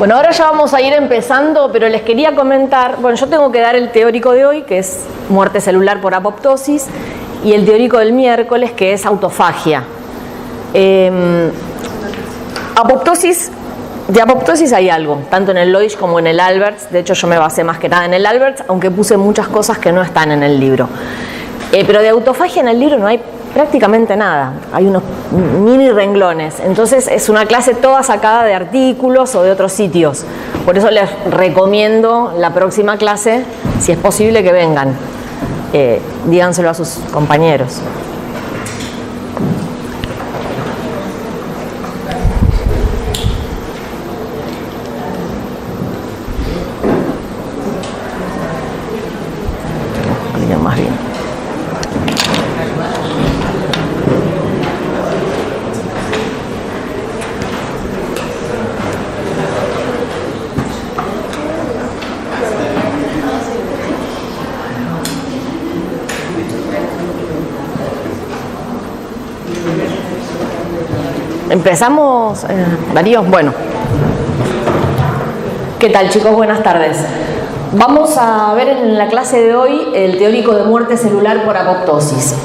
Bueno, ahora ya vamos a ir empezando, pero les quería comentar, bueno, yo tengo que dar el teórico de hoy, que es muerte celular por apoptosis, y el teórico del miércoles, que es autofagia. De apoptosis hay algo, tanto en el Loish como en el Alberts. De hecho, yo me basé más que nada en el Alberts, aunque puse muchas cosas que no están en el libro. Pero de autofagia en el libro no hay prácticamente nada, hay unos mini renglones, entonces es una clase toda sacada de artículos o de otros sitios. Por eso les recomiendo la próxima clase, si es posible, que vengan, díganselo a sus compañeros. Más bien. Empezamos, Darío. Bueno, ¿qué tal, chicos? Buenas tardes. Vamos a ver en la clase de hoy el teórico de muerte celular por apoptosis.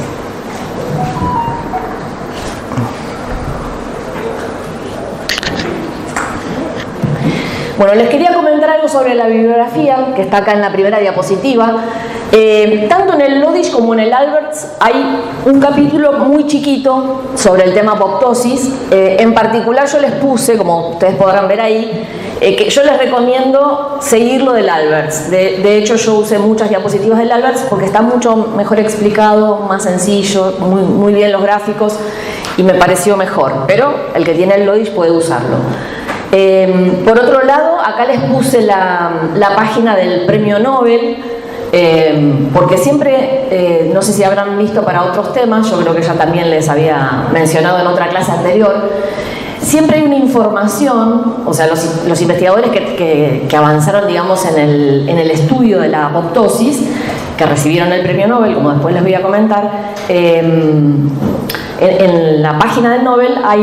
Bueno, les quería comentar algo sobre la bibliografía, que está acá en la primera diapositiva. Tanto en el Lodish como en el Alberts hay un capítulo muy chiquito sobre el tema apoptosis. En particular yo les puse, como ustedes podrán ver ahí, que yo les recomiendo seguir lo del Alberts. De hecho, yo usé muchas diapositivas del Alberts porque está mucho mejor explicado, más sencillo, muy bien los gráficos, y me pareció mejor. Pero el que tiene el Lodish puede usarlo. Por otro lado, acá les puse la página del premio Nobel, porque siempre, no sé si habrán visto para otros temas, yo creo que ya también les había mencionado en otra clase anterior, siempre hay una información, o sea, los investigadores que avanzaron, digamos, en el estudio de la apoptosis, que recibieron el premio Nobel, como después les voy a comentar, en la página del Nobel hay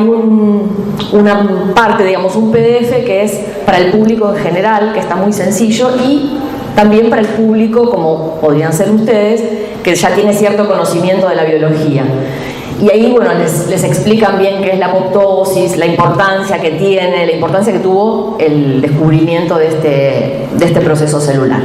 una parte, digamos, un PDF que es para el público en general, que está muy sencillo, y también para el público, como podrían ser ustedes, que ya tiene cierto conocimiento de la biología. Y ahí, bueno, les explican bien qué es la apoptosis, la importancia que tiene, la importancia que tuvo el descubrimiento de este proceso celular.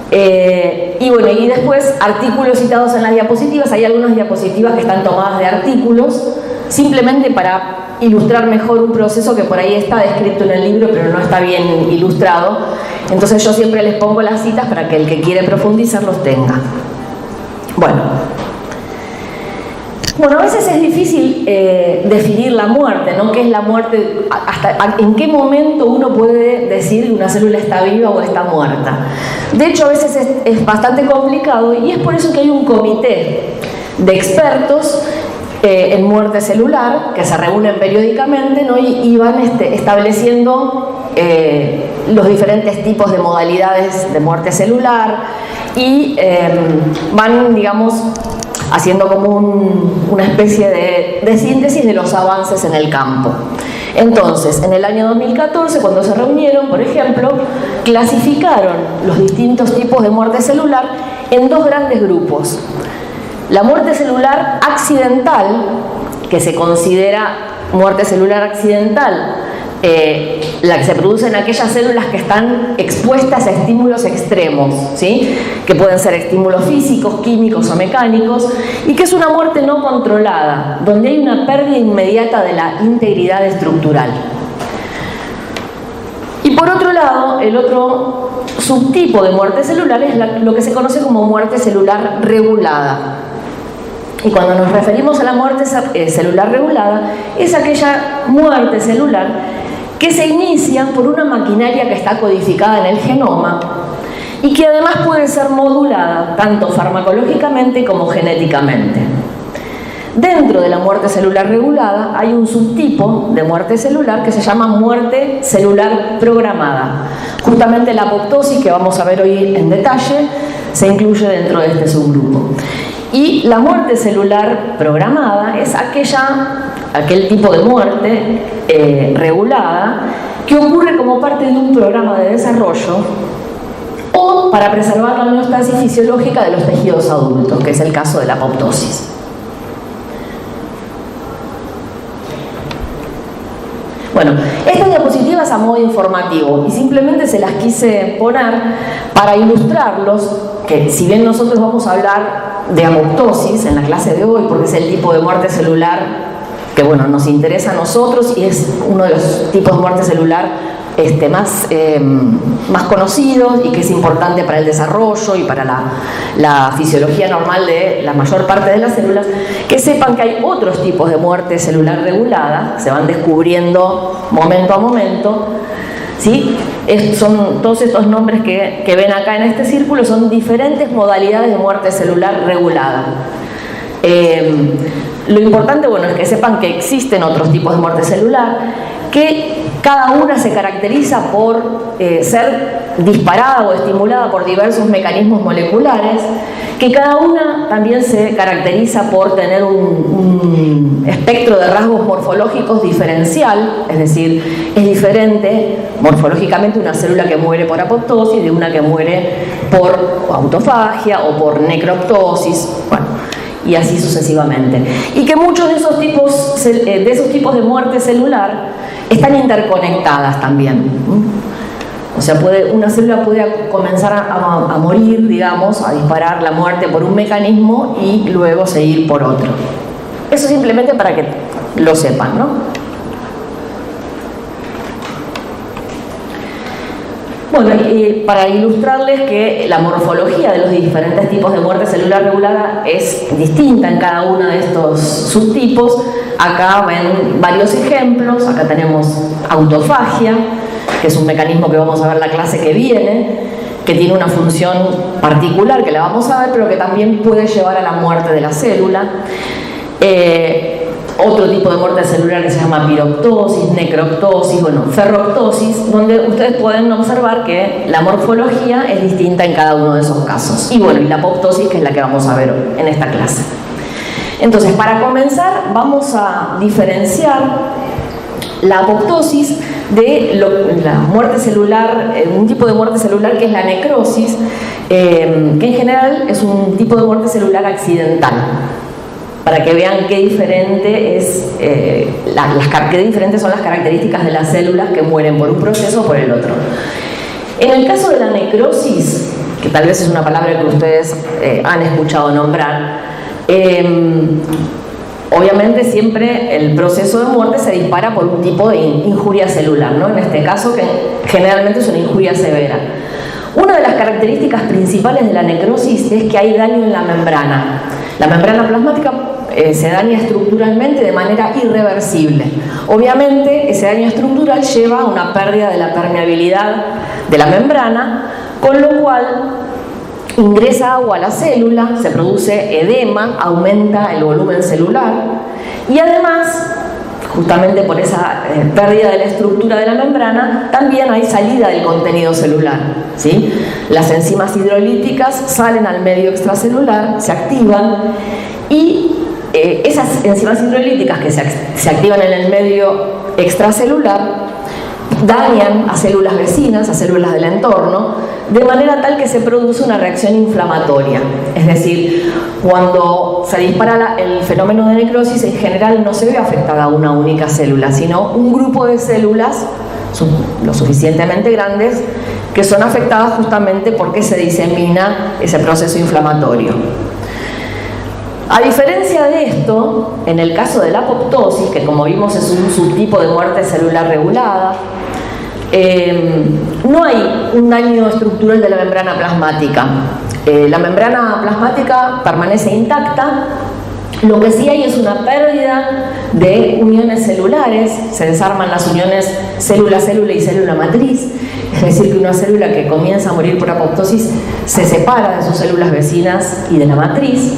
Y bueno, y después artículos citados en las diapositivas. Hay algunas diapositivas que están tomadas de artículos, simplemente para ilustrar mejor un proceso que por ahí está descrito en el libro, pero no está bien ilustrado. Entonces yo siempre les pongo las citas para que el que quiere profundizar los tenga. Bueno, a veces es difícil definir la muerte, ¿no? ¿Qué es la muerte? ¿En qué momento uno puede decir que una célula está viva o está muerta? De hecho, a veces es bastante complicado, y es por eso que hay un comité de expertos en muerte celular que se reúnen periódicamente, ¿no? y van estableciendo los diferentes tipos de modalidades de muerte celular, y van, digamos, haciendo como una especie de síntesis de los avances en el campo. Entonces, en el año 2014, cuando se reunieron, por ejemplo, clasificaron los distintos tipos de muerte celular en dos grandes grupos. La muerte celular accidental, que se considera muerte celular accidental, la que se produce en aquellas células que están expuestas a estímulos extremos, ¿sí? Que pueden ser estímulos físicos, químicos o mecánicos, y que es una muerte no controlada, donde hay una pérdida inmediata de la integridad estructural. Y por otro lado, el otro subtipo de muerte celular es lo que se conoce como muerte celular regulada. Y cuando nos referimos a la muerte celular regulada, es aquella muerte celular que se inicia por una maquinaria que está codificada en el genoma y que además puede ser modulada tanto farmacológicamente como genéticamente. Dentro de la muerte celular regulada hay un subtipo de muerte celular que se llama muerte celular programada. Justamente la apoptosis, que vamos a ver hoy en detalle, se incluye dentro de este subgrupo. Y la muerte celular programada es aquel tipo de muerte regulada que ocurre como parte de un programa de desarrollo o para preservar la homeostasis fisiológica de los tejidos adultos, que es el caso de la apoptosis. Bueno, estas diapositivas a modo informativo y simplemente se las quise poner para ilustrarlos, que si bien nosotros vamos a hablar de apoptosis en la clase de hoy, porque es el tipo de muerte celular que bueno, nos interesa a nosotros y es uno de los tipos de muerte celular más conocidos y que es importante para el desarrollo y para la fisiología normal de la mayor parte de las células, que sepan que hay otros tipos de muerte celular regulada, se van descubriendo momento a momento, ¿sí? Son todos estos nombres que ven acá en este círculo, son diferentes modalidades de muerte celular regulada. Lo importante, bueno, es que sepan que existen otros tipos de muerte celular, que cada una se caracteriza por ser disparada o estimulada por diversos mecanismos moleculares, que cada una también se caracteriza por tener un espectro de rasgos morfológicos diferencial, es decir, es diferente morfológicamente una célula que muere por apoptosis de una que muere por autofagia o por necroptosis, bueno, y así sucesivamente. Y que muchos de esos tipos de muerte celular están interconectadas también. O sea, una célula puede comenzar a morir, digamos, a disparar la muerte por un mecanismo y luego seguir por otro. Eso simplemente para que lo sepan, ¿no? Bueno, y para ilustrarles que la morfología de los diferentes tipos de muerte celular regulada es distinta en cada uno de estos subtipos, acá ven varios ejemplos. Acá tenemos autofagia, que es un mecanismo que vamos a ver la clase que viene, que tiene una función particular que la vamos a ver, pero que también puede llevar a la muerte de la célula. Otro tipo de muerte celular que se llama piroptosis, necroptosis, bueno, ferroptosis, donde ustedes pueden observar que la morfología es distinta en cada uno de esos casos. Y bueno, y la apoptosis, que es la que vamos a ver hoy en esta clase. Entonces, para comenzar, vamos a diferenciar la apoptosis de la muerte celular, un tipo de muerte celular que es la necrosis, que en general es un tipo de muerte celular accidental, para que vean qué diferentes son las características de las células que mueren por un proceso o por el otro. En el caso de la necrosis, que tal vez es una palabra que ustedes han escuchado nombrar, obviamente siempre el proceso de muerte se dispara por un tipo de injuria celular, ¿no? En este caso, que generalmente es una injuria severa. Una de las características principales de la necrosis es que hay daño en la membrana. La membrana plasmática se daña estructuralmente de manera irreversible. Obviamente, ese daño estructural lleva a una pérdida de la permeabilidad de la membrana, con lo cual ingresa agua a la célula, se produce edema, aumenta el volumen celular y además, justamente por esa pérdida de la estructura de la membrana, también hay salida del contenido celular, ¿sí? Las enzimas hidrolíticas salen al medio extracelular, se activan y esas enzimas hidrolíticas que se activan en el medio extracelular dañan a células vecinas, a células del entorno, de manera tal que se produce una reacción inflamatoria. Es decir, cuando se dispara el fenómeno de necrosis, en general no se ve afectada una única célula, sino un grupo de células lo suficientemente grandes que son afectadas justamente porque se disemina ese proceso inflamatorio. A diferencia de esto, en el caso de la apoptosis, que como vimos es un subtipo de muerte celular regulada, no hay un daño estructural de la membrana plasmática. La membrana plasmática permanece intacta. Lo que sí hay es una pérdida de uniones celulares, se desarman las uniones célula-célula y célula matriz, es decir, que una célula que comienza a morir por apoptosis se separa de sus células vecinas y de la matriz.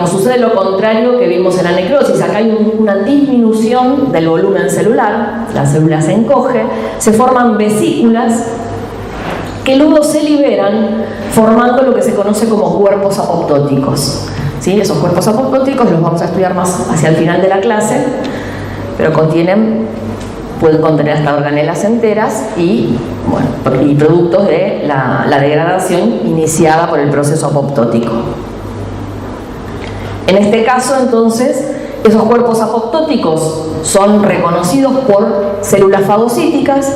Sucede lo contrario que vimos en la necrosis. Acá hay una disminución del volumen celular, la célula se encoge, se forman vesículas que luego se liberan formando lo que se conoce como cuerpos apoptóticos. ¿sí? Esos cuerpos apoptóticos los vamos a estudiar más hacia el final de la clase, pero pueden contener hasta organelas enteras y productos de la degradación iniciada por el proceso apoptótico. En este caso, entonces, esos cuerpos apoptóticos son reconocidos por células fagocíticas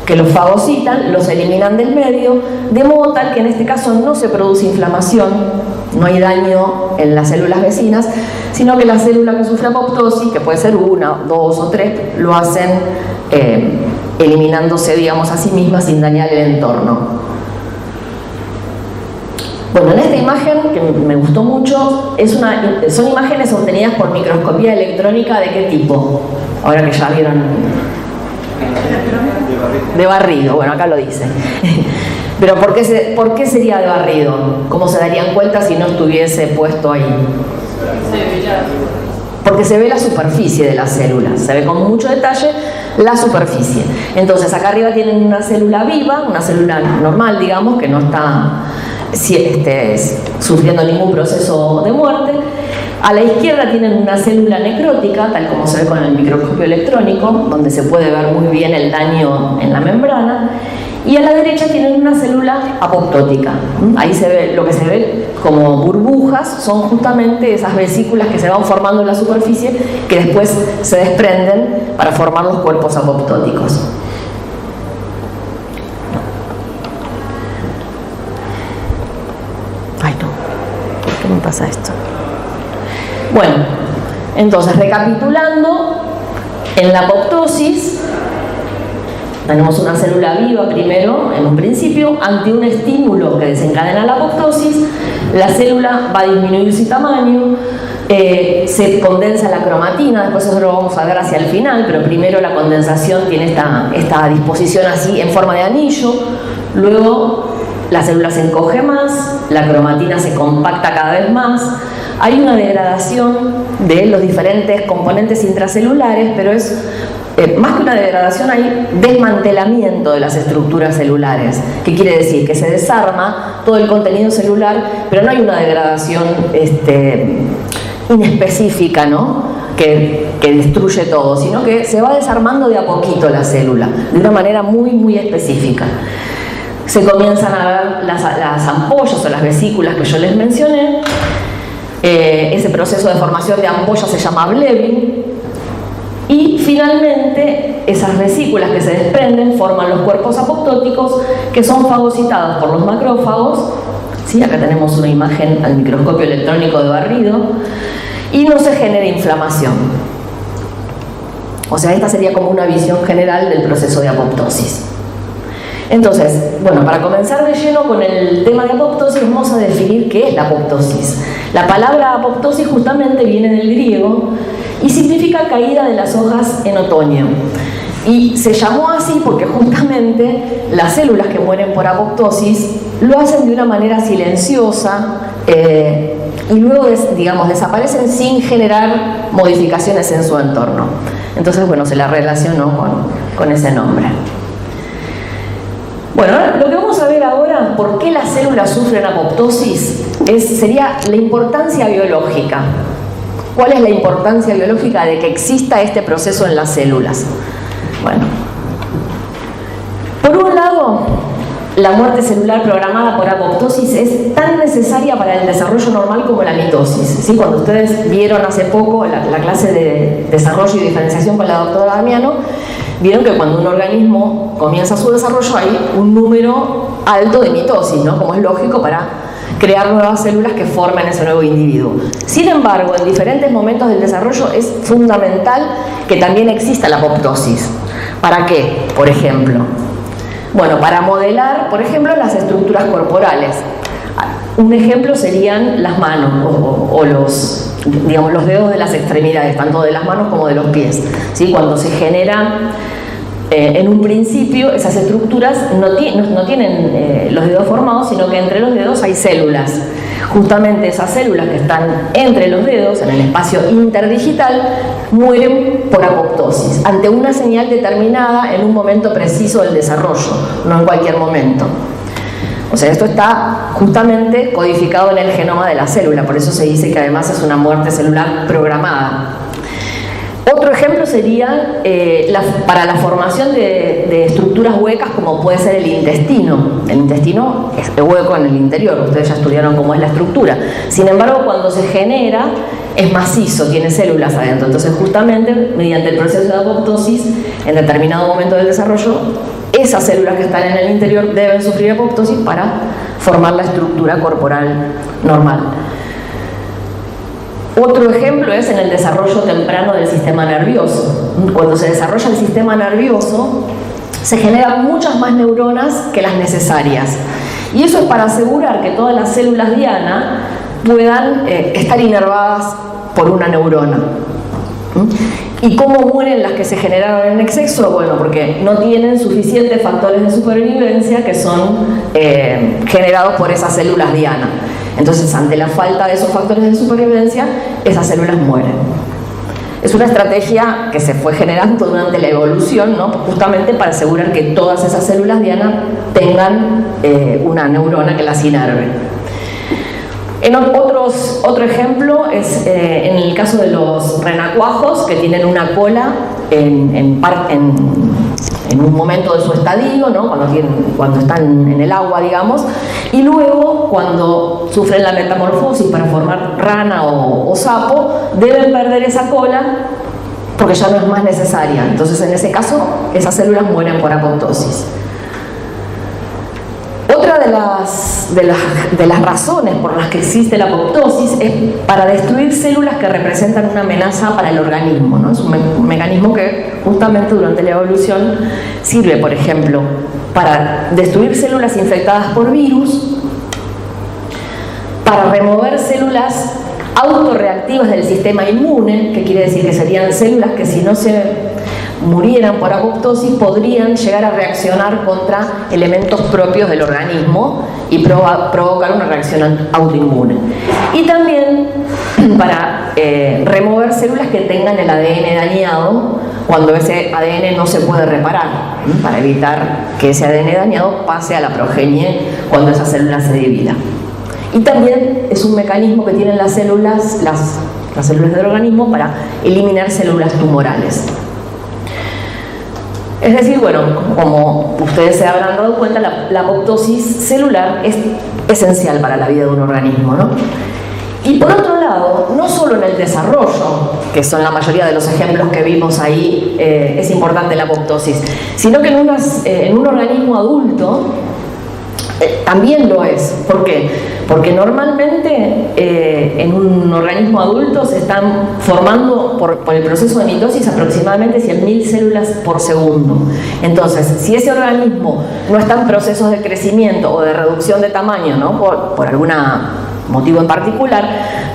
que los fagocitan, los eliminan del medio, de modo tal que en este caso no se produce inflamación, no hay daño en las células vecinas, sino que la célula que sufre apoptosis, que puede ser 1, 2 o 3, lo hacen eliminándose, digamos, a sí mismas sin dañar el entorno. Bueno, en esta imagen, que me gustó mucho, son imágenes obtenidas por microscopía electrónica. ¿De qué tipo? Ahora que ya vieron. De barrido, bueno, acá lo dice. Pero ¿por qué sería de barrido? ¿Cómo se darían cuenta si no estuviese puesto ahí? Porque se ve la superficie de las células, se ve con mucho detalle la superficie. Entonces acá arriba tienen una célula viva, una célula normal, digamos, que no está sufriendo ningún proceso de muerte. A la izquierda tienen una célula necrótica, tal como se ve con el microscopio electrónico, donde se puede ver muy bien el daño en la membrana. Y a la derecha tienen una célula apoptótica. Ahí se ve, lo que se ve como burbujas son justamente esas vesículas que se van formando en la superficie, que después se desprenden para formar los cuerpos apoptóticos. Ay, no, ¿por qué me pasa esto? Bueno, entonces, recapitulando, en la apoptosis tenemos una célula viva primero, en un principio, ante un estímulo que desencadena la apoptosis, la célula va a disminuir su tamaño, se condensa la cromatina, después eso lo vamos a ver hacia el final, pero primero la condensación tiene esta disposición así en forma de anillo, luego la célula se encoge más, la cromatina se compacta cada vez más, hay una degradación de los diferentes componentes intracelulares, pero es más que una degradación, hay desmantelamiento de las estructuras celulares. ¿Qué quiere decir? Que se desarma todo el contenido celular, pero no hay una degradación inespecífica, ¿no? Que destruye todo, sino que se va desarmando de a poquito la célula, de una manera muy, muy específica. Se comienzan a ver las ampollas o las vesículas que yo les mencioné. Ese proceso de formación de ampollas se llama Blebin. Y finalmente, esas vesículas que se desprenden forman los cuerpos apoptóticos, que son fagocitados por los macrófagos. ¿Sí? Acá tenemos una imagen al microscopio electrónico de barrido. Y no se genera inflamación. O sea, esta sería como una visión general del proceso de apoptosis. Entonces, bueno, para comenzar de lleno con el tema de apoptosis, vamos a definir qué es la apoptosis. La palabra apoptosis justamente viene del griego y significa caída de las hojas en otoño. Y se llamó así porque justamente las células que mueren por apoptosis lo hacen de una manera silenciosa y luego, digamos, desaparecen sin generar modificaciones en su entorno. Entonces, bueno, se la relacionó con ese nombre. Bueno, lo que vamos a ver ahora, por qué las células sufren apoptosis, sería la importancia biológica. ¿Cuál es la importancia biológica de que exista este proceso en las células? Bueno, por un lado, la muerte celular programada por apoptosis es tan necesaria para el desarrollo normal como la mitosis. ¿Sí? Cuando ustedes vieron hace poco la clase de desarrollo y diferenciación con la doctora Damiano, vieron que cuando un organismo comienza su desarrollo hay un número alto de mitosis, ¿no? Como es lógico para crear nuevas células que formen ese nuevo individuo. Sin embargo, en diferentes momentos del desarrollo es fundamental que también exista la apoptosis. ¿Para qué? Por ejemplo, bueno, para modelar, por ejemplo, las estructuras corporales. Un ejemplo serían las manos o los dedos de las extremidades, tanto de las manos como de los pies. ¿Sí? Cuando se generan en un principio, esas estructuras no tienen los dedos formados, sino que entre los dedos hay células. Justamente esas células que están entre los dedos, en el espacio interdigital, mueren por apoptosis, ante una señal determinada en un momento preciso del desarrollo, no en cualquier momento. O sea, esto está justamente codificado en el genoma de la célula, por eso se dice que además es una muerte celular programada. Otro ejemplo sería para la formación de estructuras huecas, como puede ser el intestino. El intestino es hueco en el interior, ustedes ya estudiaron cómo es la estructura. Sin embargo, cuando se genera, es macizo, tiene células adentro. Entonces, justamente, mediante el proceso de apoptosis, en determinado momento del desarrollo, esas células que están en el interior deben sufrir apoptosis para formar la estructura corporal normal. Otro ejemplo es en el desarrollo temprano del sistema nervioso. Cuando se desarrolla el sistema nervioso, se generan muchas más neuronas que las necesarias. Y eso es para asegurar que todas las células diana puedan estar inervadas por una neurona. ¿Y cómo mueren las que se generaron en exceso? Bueno, porque no tienen suficientes factores de supervivencia que son generados por esas células diana. Entonces, ante la falta de esos factores de supervivencia, esas células mueren. Es una estrategia que se fue generando durante la evolución, ¿no? Justamente para asegurar que todas esas células diana tengan una neurona que las inerve. Otro ejemplo es en el caso de los renacuajos, que tienen una cola en un momento de su estadio, ¿no? Cuando están en el agua, digamos, y luego cuando sufren la metamorfosis para formar rana o sapo, deben perder esa cola porque ya no es más necesaria. Entonces, en ese caso, esas células mueren por apoptosis. Otra de las razones por las que existe la apoptosis es para destruir células que representan una amenaza para el organismo, ¿no? Es un mecanismo que justamente durante la evolución sirve, por ejemplo, para destruir células infectadas por virus, para remover células autorreactivas del sistema inmune, que quiere decir que serían células que si no se murieran por apoptosis podrían llegar a reaccionar contra elementos propios del organismo y provocar una reacción autoinmune. Y también para remover células que tengan el ADN dañado cuando ese ADN no se puede reparar, para evitar que ese ADN dañado pase a la progenie cuando esa célula se divida. Y también es un mecanismo que tienen las células del organismo para eliminar células tumorales. Es decir, bueno, como ustedes se habrán dado cuenta, la apoptosis celular es esencial para la vida de un organismo, ¿no? Y por otro lado, no solo en el desarrollo, que son la mayoría de los ejemplos que vimos ahí, es importante la apoptosis, sino que en un organismo adulto también lo es. ¿Por qué? Porque normalmente en un organismo adulto se están formando por el proceso de mitosis aproximadamente 100.000 células por segundo. Entonces, si ese organismo no está en procesos de crecimiento o de reducción de tamaño, ¿no? por algún motivo en particular,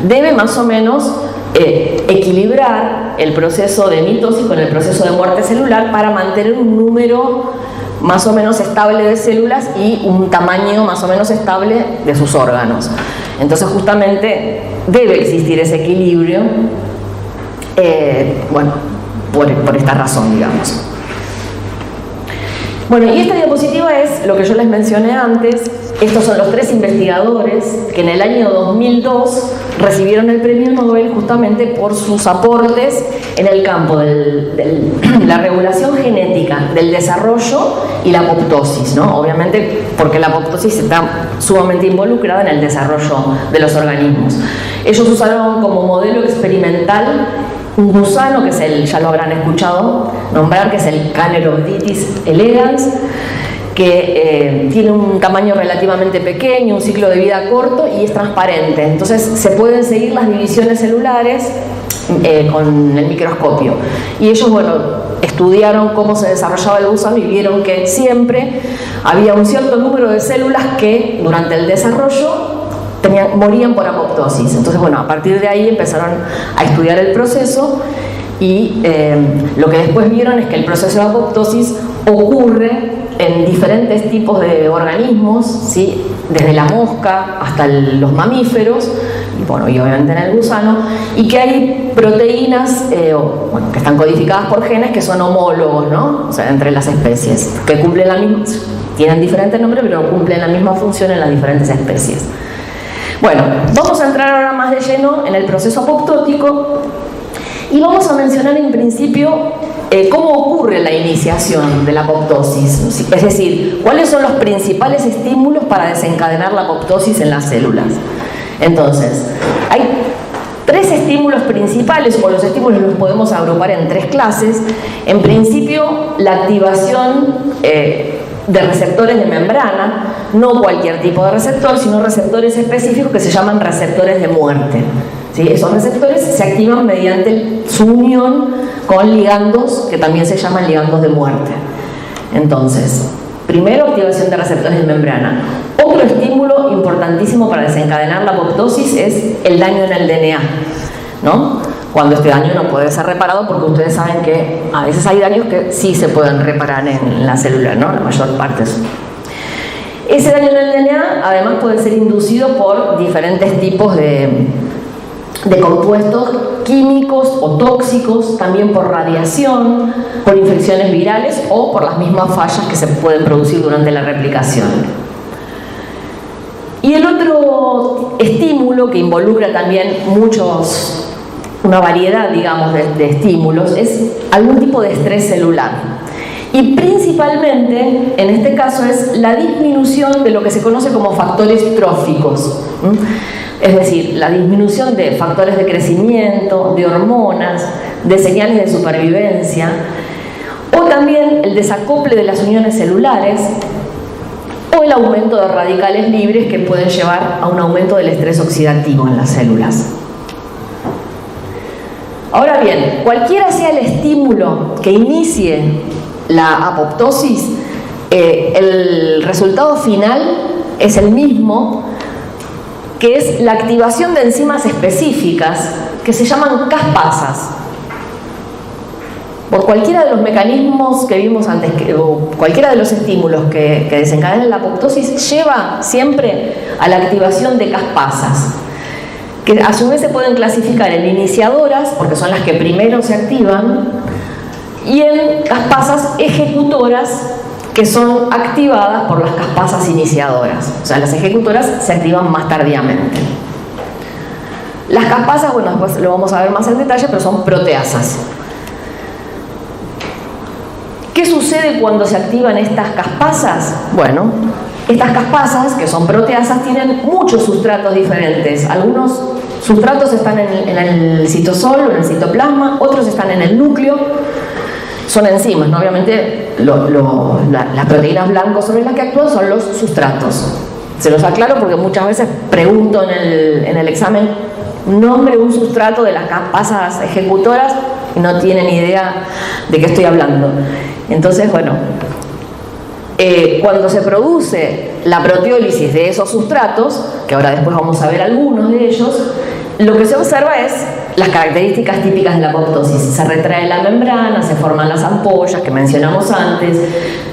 debe más o menos equilibrar el proceso de mitosis con el proceso de muerte celular para mantener un número más o menos estable de células y un tamaño más o menos estable de sus órganos. Entonces, justamente debe existir ese equilibrio, bueno, por esta razón, digamos. Bueno, y esta diapositiva es lo que yo les mencioné antes. Estos son los 3 investigadores que en el año 2002 recibieron el premio Nobel justamente por sus aportes en el campo de la regulación genética del desarrollo y la apoptosis, ¿no? Obviamente porque la apoptosis está sumamente involucrada en el desarrollo de los organismos. Ellos usaron como modelo experimental un gusano, que es ya lo habrán escuchado nombrar, que es el Caenorhabditis elegans, que tiene un tamaño relativamente pequeño, un ciclo de vida corto y es transparente. Entonces se pueden seguir las divisiones celulares con el microscopio. Y ellos, bueno, estudiaron cómo se desarrollaba el gusano y vieron que siempre había un cierto número de células que durante el desarrollo morían por apoptosis. Entonces, bueno, a partir de ahí empezaron a estudiar el proceso y lo que después vieron es que el proceso de apoptosis ocurre en diferentes tipos de organismos, ¿sí? Desde la mosca hasta los mamíferos, y bueno, y obviamente en el gusano, y que hay proteínas bueno, que están codificadas por genes que son homólogos, ¿no? O sea, entre las especies, que cumplen tienen diferentes nombres, pero cumplen la misma función en las diferentes especies. Bueno, vamos a entrar ahora más de lleno en el proceso apoptótico y vamos a mencionar en principio cómo ocurre la iniciación de la apoptosis, es decir, cuáles son los principales estímulos para desencadenar la apoptosis en las células. Entonces, hay 3 estímulos principales, o los estímulos los podemos agrupar en 3 clases. En principio, la activación de receptores de membrana, no cualquier tipo de receptor, sino receptores específicos que se llaman receptores de muerte. ¿Sí? Esos receptores se activan mediante su unión con ligandos, que también se llaman ligandos de muerte. Entonces, primero, activación de receptores de membrana. Otro estímulo importantísimo para desencadenar la apoptosis es el daño en el DNA, ¿no? Cuando este daño no puede ser reparado, porque ustedes saben que a veces hay daños que sí se pueden reparar en la célula, ¿no? La mayor parte. Ese daño en el DNA además puede ser inducido por diferentes tipos de compuestos químicos o tóxicos, también por radiación, por infecciones virales o por las mismas fallas que se pueden producir durante la replicación. Y el otro estímulo que involucra también una variedad, digamos, de estímulos es algún tipo de estrés celular. Y principalmente, en este caso, es la disminución de lo que se conoce como factores tróficos. Es decir, la disminución de factores de crecimiento, de hormonas, de señales de supervivencia, o también el desacople de las uniones celulares, o el aumento de radicales libres que pueden llevar a un aumento del estrés oxidativo en las células. Ahora bien, cualquiera sea el estímulo que inicie la apoptosis, el resultado final es el mismo, que es la activación de enzimas específicas que se llaman caspasas. Por cualquiera de los mecanismos que vimos antes, o cualquiera de los estímulos que desencadenan la apoptosis, lleva siempre a la activación de caspasas, que a su vez se pueden clasificar en iniciadoras, porque son las que primero se activan, y en caspasas ejecutoras, que son activadas por las caspasas iniciadoras. O sea, las ejecutoras se activan más tardíamente. Las caspasas, bueno, después lo vamos a ver más en detalle, pero son proteasas. ¿Qué sucede cuando se activan estas caspasas? Bueno, estas caspasas, que son proteasas, tienen muchos sustratos diferentes. Algunos sustratos están en el citosol o en el citoplasma, otros están en el núcleo. Son enzimas, ¿no? Obviamente las proteínas blancas sobre las que actúan son los sustratos. Se los aclaro porque muchas veces pregunto en el examen nombre un sustrato de las caspasas ejecutoras y no tienen idea de qué estoy hablando. Entonces, bueno, cuando se produce la proteólisis de esos sustratos, que ahora después vamos a ver algunos de ellos, lo que se observa es las características típicas de la apoptosis. Se retrae la membrana, se forman las ampollas que mencionamos antes,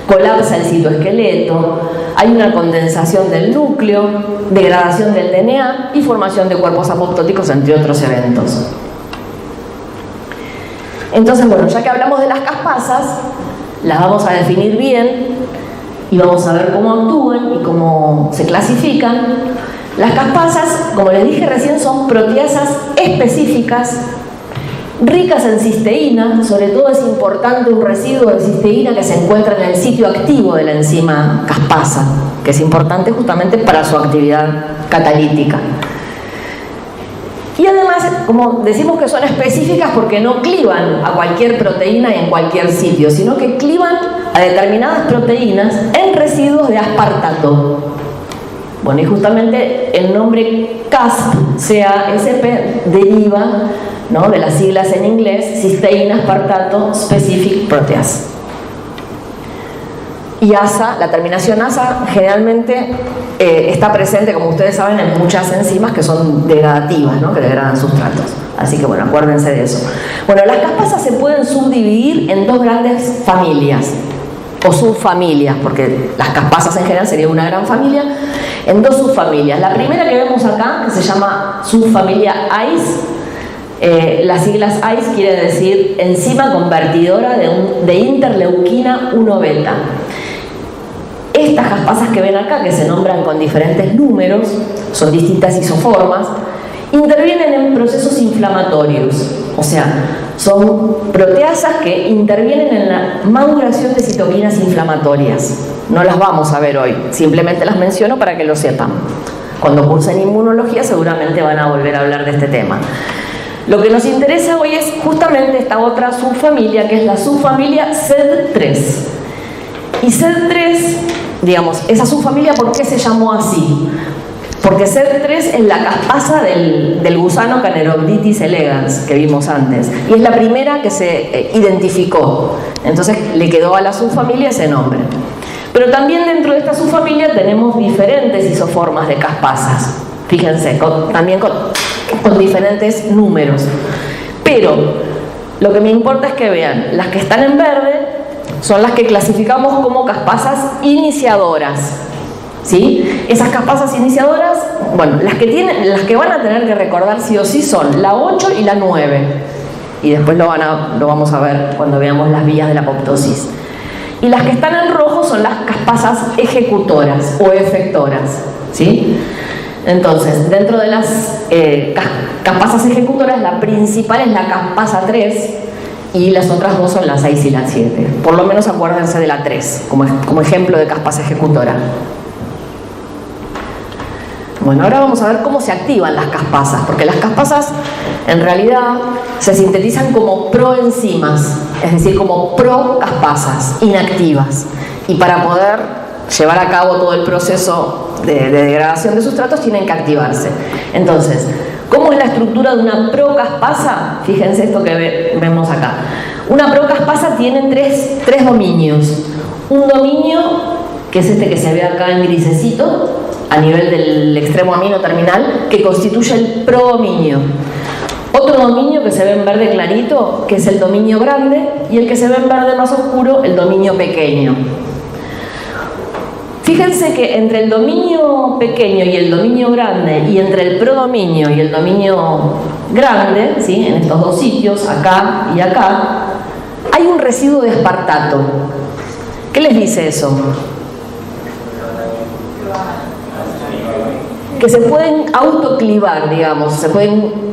colapsa el citoesqueleto, hay una condensación del núcleo, degradación del DNA y formación de cuerpos apoptóticos, entre otros eventos. Entonces, bueno, ya que hablamos de las caspasas, las vamos a definir bien y vamos a ver cómo actúan y cómo se clasifican. Las caspasas, como les dije recién, son proteasas específicas, ricas en cisteína. Sobre todo es importante un residuo de cisteína que se encuentra en el sitio activo de la enzima caspasa, que es importante justamente para su actividad catalítica. Y además, como decimos que son específicas porque no clivan a cualquier proteína y en cualquier sitio, sino que clivan a determinadas proteínas en residuos de aspartato. Bueno, y justamente el nombre CASP, CASP, deriva, ¿no?, de las siglas en inglés, Cysteine Aspartato Specific Protease. Y ASA, la terminación ASA, generalmente está presente, como ustedes saben, en muchas enzimas que son degradativas, ¿no?, que degradan sustratos. Así que, bueno, acuérdense de eso. Bueno, las caspasas se pueden subdividir en dos grandes familias, o subfamilias, porque las caspasas en general sería una gran familia, en dos subfamilias. La primera que vemos acá, que se llama subfamilia ICE, las siglas ICE quiere decir enzima convertidora de interleuquina 1 beta. estas caspasas que ven acá, que se nombran con diferentes números, son distintas isoformas, intervienen en procesos inflamatorios, o sea, son proteasas que intervienen en la maduración de citoquinas inflamatorias. No las vamos a ver hoy, simplemente las menciono para que lo sepan. Cuando cursen inmunología seguramente van a volver a hablar de este tema. Lo que nos interesa hoy es justamente esta otra subfamilia, que es la subfamilia SED3. Y SED3, digamos, esa subfamilia, ¿por qué se llamó así? Porque SED3 es la caspasa del gusano Caenorhabditis elegans que vimos antes, y es la primera que se identificó. Entonces le quedó a la subfamilia ese nombre. Pero también dentro de esta subfamilia tenemos diferentes isoformas de caspasas. Fíjense, también con diferentes números. Pero lo que me importa es que vean, las que están en verde son las que clasificamos como caspasas iniciadoras. ¿Sí? Esas caspasas iniciadoras, bueno, las que van a tener que recordar sí o sí son la 8 y la 9. Y después lo vamos a ver cuando veamos las vías de la apoptosis. Y las que están en rojo son las caspasas ejecutoras o efectoras. ¿Sí? Entonces, dentro de las caspasas ejecutoras, la principal es la caspasa 3 y las otras dos son la 6 y la 7. Por lo menos acuérdense de la 3 como ejemplo de caspasa ejecutora. Bueno, ahora vamos a ver cómo se activan las caspasas, porque las caspasas en realidad se sintetizan como proenzimas, es decir, como procaspasas inactivas. Y para poder llevar a cabo todo el proceso de degradación de sustratos tienen que activarse. Entonces, ¿cómo es la estructura de una procaspasa? Fíjense esto que vemos acá. Una procaspasa tiene tres dominios. Un dominio, que es este que se ve acá en grisecito, a nivel del extremo amino terminal, que constituye el prodominio. Otro dominio que se ve en verde clarito, que es el dominio grande, y el que se ve en verde más oscuro, el dominio pequeño. Fíjense que entre el dominio pequeño y el dominio grande, y entre el prodominio y el dominio grande, ¿sí? En estos dos sitios, acá y acá, hay un residuo de espartato. ¿Qué les dice eso? Que se pueden autoclivar, digamos, se pueden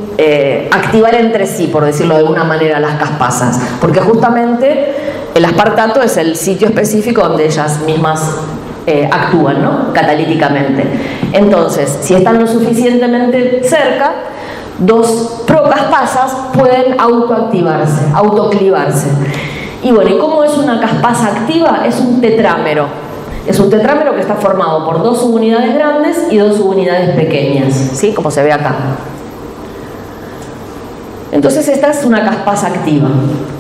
activar entre sí, por decirlo de alguna manera, las caspasas, porque justamente el aspartato es el sitio específico donde ellas mismas actúan, ¿no? Catalíticamente. Entonces, si están lo suficientemente cerca, dos procaspasas pueden autoactivarse, autoclivarse. Y bueno, ¿y cómo es una caspasa activa? Es un tetrámero. Es un tetrámero que está formado por dos subunidades grandes y dos subunidades pequeñas, ¿sí? Como se ve acá. Entonces esta es una caspasa activa.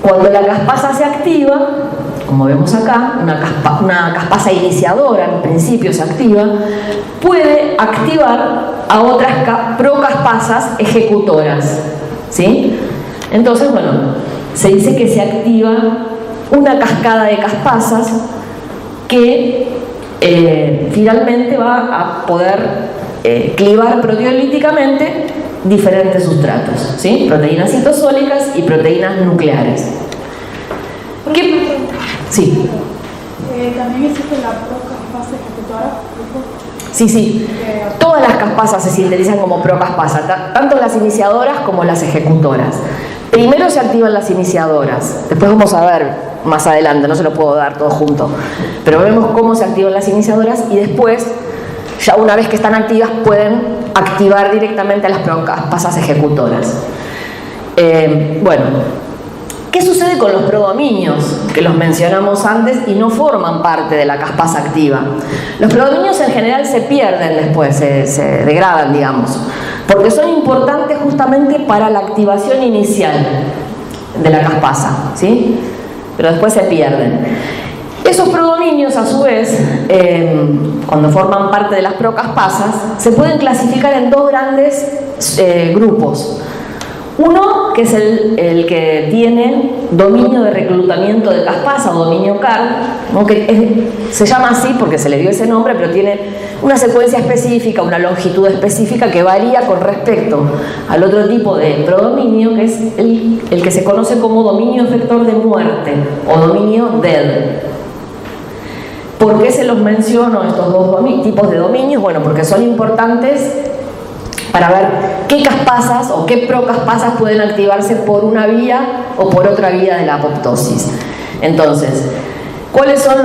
Cuando la caspasa se activa, como vemos acá, una caspasa iniciadora en principio se activa, puede activar a otras procaspasas ejecutoras, ¿sí? Entonces, bueno, se dice que se activa una cascada de caspasas que finalmente va a poder clivar proteolíticamente diferentes sustratos, ¿sí? Proteínas citosólicas y proteínas nucleares. ¿Qué? Sí. ¿También existe la procaspasa ejecutora? Sí. Todas las caspasas se sintetizan como procaspasa, tanto las iniciadoras como las ejecutoras. Primero se activan las iniciadoras, después vamos a ver más adelante, no se lo puedo dar todo junto, pero vemos cómo se activan las iniciadoras y después, ya una vez que están activas, pueden activar directamente a las procaspasas ejecutoras. Bueno, ¿qué sucede con los prodominios? Que los mencionamos antes y no forman parte de la caspasa activa. Los prodominios en general se pierden después, se degradan, digamos, porque son importantes justamente para la activación inicial de la caspasa, ¿sí? Pero después se pierden. Esos prodominios, a su vez, cuando forman parte de las procaspasas, se pueden clasificar en dos grandes grupos. Uno, que es el que tiene dominio de reclutamiento de caspasa o dominio CAR, ¿no? Se llama así porque se le dio ese nombre, pero tiene una secuencia específica, una longitud específica que varía con respecto al otro tipo de prodominio, que es el que se conoce como dominio efector de muerte o dominio DED. ¿Por qué se los menciono estos dos tipos de dominios? Bueno, porque son importantes para ver qué caspasas o qué procaspasas pueden activarse por una vía o por otra vía de la apoptosis. Entonces, ¿cuáles son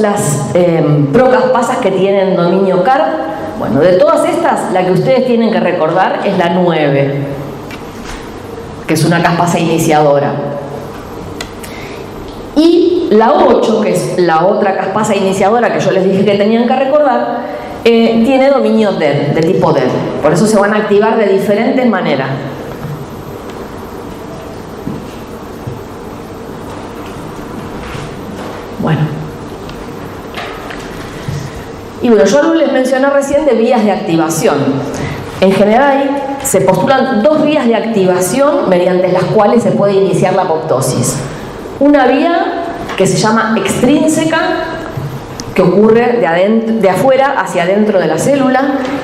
las procaspasas que tienen dominio CARP? Bueno, de todas estas, la que ustedes tienen que recordar es la 9, que es una caspasa iniciadora. Y la 8, que es la otra caspasa iniciadora que yo les dije que tenían que recordar, tiene dominio DED, de tipo DED. Por eso se van a activar de diferentes maneras. Bueno. Y bueno, yo les mencioné recién de vías de activación. En general se postulan dos vías de activación mediante las cuales se puede iniciar la apoptosis. Una vía que se llama extrínseca, que ocurre de afuera hacia adentro de la célula,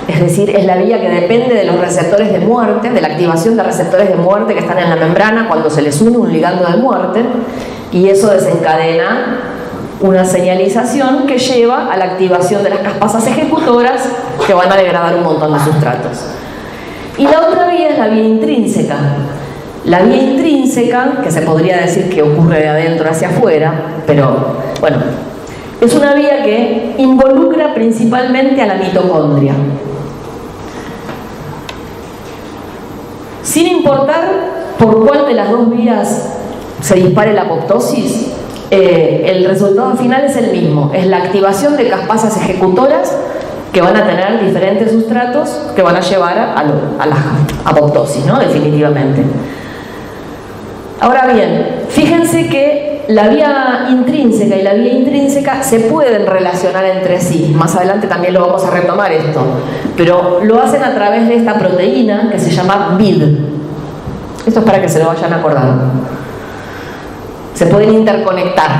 es decir, es la vía que depende de los receptores de muerte, de la activación de receptores de muerte que están en la membrana cuando se les une un ligando de muerte, y eso desencadena una señalización que lleva a la activación de las caspasas ejecutoras que van a degradar un montón de sustratos. Y la otra vía es la vía intrínseca. La vía intrínseca, que se podría decir que ocurre de adentro hacia afuera, pero bueno, es una vía que involucra principalmente a la mitocondria. Sin importar por cuál de las dos vías se dispare la apoptosis, el resultado final es el mismo, es la activación de caspasas ejecutoras que van a tener diferentes sustratos que van a llevar a la apoptosis, ¿no? Definitivamente. Ahora bien, fíjense que la vía intrínseca y la vía intrínseca se pueden relacionar entre sí. Más adelante también lo vamos a retomar esto, pero lo hacen a través de esta proteína que se llama BID. Esto es para que se lo vayan acordando. Se pueden interconectar.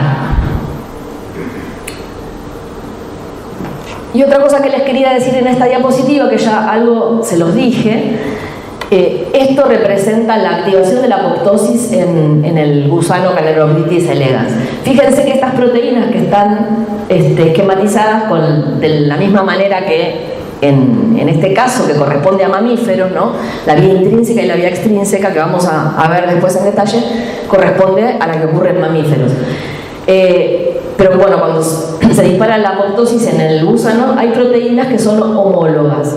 Y otra cosa que les quería decir en esta diapositiva, que ya algo se los dije, esto representa la activación de la apoptosis en el gusano Caenorhabditis elegans. Fíjense que estas proteínas que están esquematizadas de la misma manera que en este caso, que corresponde a mamíferos, ¿no? La vía intrínseca y la vía extrínseca, que vamos a ver después en detalle, corresponde a la que ocurre en mamíferos. Pero bueno, cuando se dispara la apoptosis en el gusano, hay proteínas que son homólogas.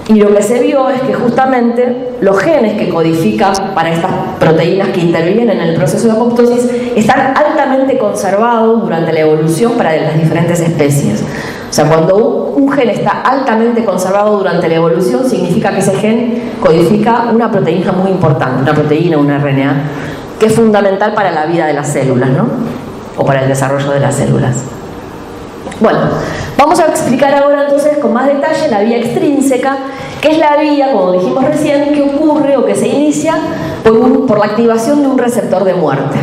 Y lo que se vio es que justamente los genes que codifican para estas proteínas que intervienen en el proceso de apoptosis están altamente conservados durante la evolución para las diferentes especies. O sea, cuando un gen está altamente conservado durante la evolución, significa que ese gen codifica una proteína muy importante, una proteína, un RNA, que es fundamental para la vida de las células, ¿no? O para el desarrollo de las células. Bueno, vamos a explicar ahora entonces con más detalle la vía extrínseca, que es la vía, como dijimos recién, que ocurre o que se inicia por la activación de un receptor de muerte.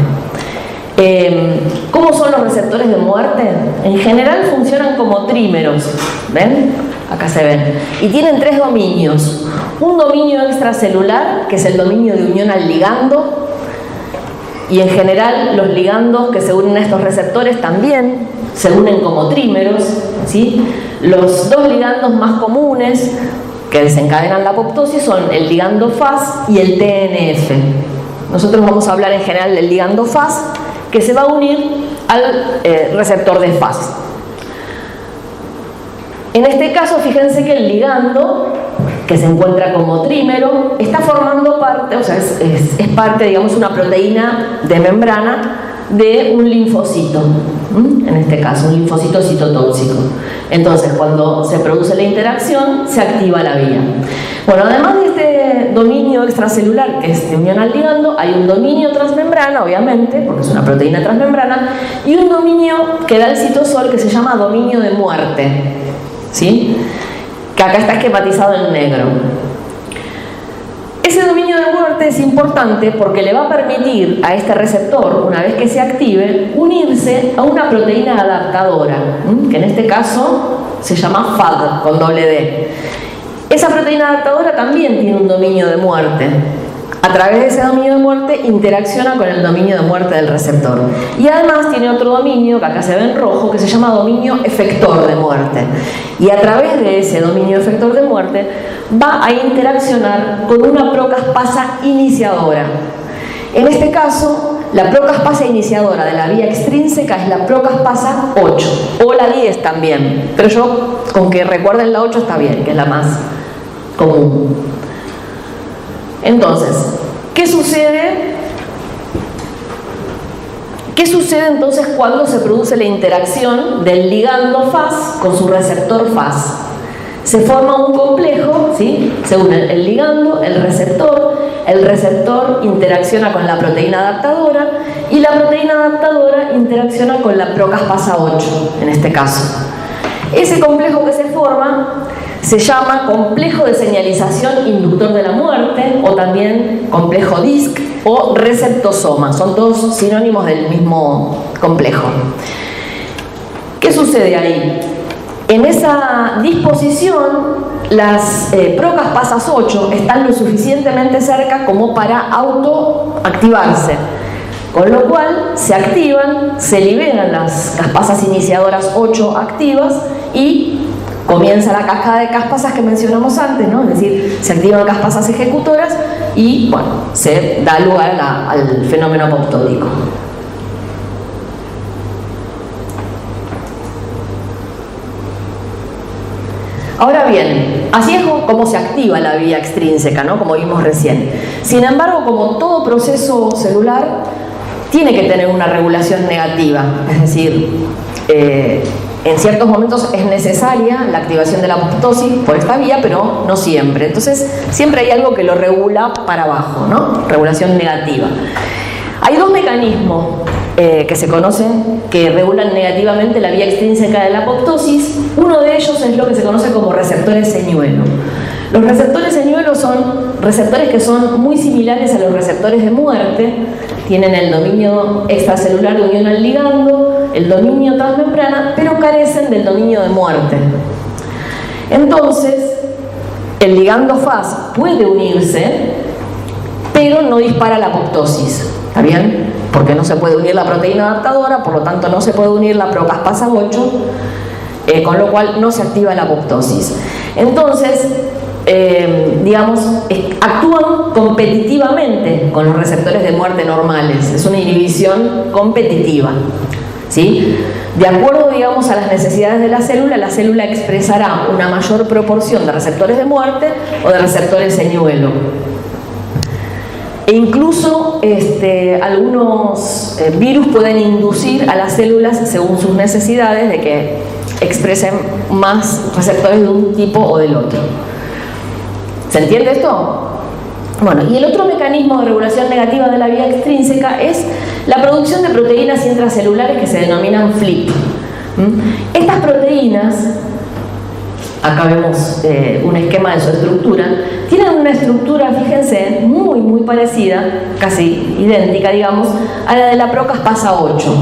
¿Cómo son los receptores de muerte? En general funcionan como trímeros, ¿ven? Acá se ven. Y tienen tres dominios. Un dominio extracelular, que es el dominio de unión al ligando, y en general los ligandos que se unen a estos receptores también se unen como trímeros, ¿sí? Los dos ligandos más comunes que desencadenan la apoptosis son el ligando Fas y el TNF. Nosotros vamos a hablar en general del ligando Fas, que se va a unir al receptor de Fas. En este caso, fíjense que el ligando, que se encuentra como trímero, está formando parte, o sea, es parte, digamos, una proteína de membrana de un linfocito, en este caso, un linfocito citotóxico. Entonces, cuando se produce la interacción, se activa la vía. Bueno, además de este dominio extracelular, que es de unión al ligando, hay un dominio transmembrana, obviamente, porque es una proteína transmembrana, y un dominio que da el citosol que se llama dominio de muerte, ¿sí? Que acá está esquematizado en negro. Ese dominio de muerte es importante porque le va a permitir a este receptor, una vez que se active, unirse a una proteína adaptadora, que en este caso se llama FAD, con doble D. Esa proteína adaptadora también tiene un dominio de muerte. a través de ese dominio de muerte interacciona con el dominio de muerte del receptor. Y además tiene otro dominio, que acá se ve en rojo, que se llama dominio efector de muerte. Y a través de ese dominio efector de muerte va a interaccionar con una procaspasa iniciadora. En este caso, la procaspasa iniciadora de la vía extrínseca es la procaspasa 8, o la 10 también, pero yo con que recuerden la 8 está bien, que es la más común. Entonces, ¿qué sucede? ¿Qué sucede entonces cuando se produce la interacción del ligando Fas con su receptor Fas? Se forma un complejo, ¿sí? Se unen el ligando, el receptor interacciona con la proteína adaptadora y la proteína adaptadora interacciona con la procaspasa 8, en este caso. Ese complejo que se forma se llama complejo de señalización inductor de la muerte, o también complejo DISC o receptosoma. Son todos sinónimos del mismo complejo. ¿Qué sucede ahí? En esa disposición, las procaspasas 8 están lo suficientemente cerca como para autoactivarse, con lo cual se activan, se liberan las caspasas iniciadoras 8 activas y comienza la cascada de caspasas que mencionamos antes, ¿no? Es decir, se activan caspasas ejecutoras y, bueno, se da lugar al fenómeno apoptótico. Ahora bien, así es como se activa la vía extrínseca, ¿no? Como vimos recién. Sin embargo, como todo proceso celular, tiene que tener una regulación negativa, es decir, en ciertos momentos es necesaria la activación de la apoptosis por esta vía, pero no siempre. Entonces, siempre hay algo que lo regula para abajo, ¿no? Regulación negativa. Hay dos mecanismos que se conocen que regulan negativamente la vía extrínseca de la apoptosis. Uno de ellos es lo que se conoce como receptores señuelo. Los receptores señuelo son receptores que son muy similares a los receptores de muerte. Tienen el dominio extracelular de unión al ligando, el dominio transmembrana, pero carecen del dominio de muerte. Entonces, el ligando Fas puede unirse, pero no dispara la apoptosis. ¿Está bien? Porque no se puede unir la proteína adaptadora, por lo tanto no se puede unir la procaspasa 8, con lo cual no se activa la apoptosis. Entonces, digamos, actúan competitivamente con los receptores de muerte normales. Es una inhibición competitiva, ¿sí? De acuerdo, digamos, a las necesidades de la célula expresará una mayor proporción de receptores de muerte o de receptores señuelo. E incluso algunos virus pueden inducir a las células, según sus necesidades, de que expresen más receptores de un tipo o del otro. ¿Se entiende esto? Bueno, y el otro mecanismo de regulación negativa de la vía extrínseca es la producción de proteínas intracelulares que se denominan FLIP. Estas proteínas, acá vemos un esquema de su estructura, tienen una estructura, fíjense, muy parecida, casi idéntica, digamos, a la de la procaspasa 8.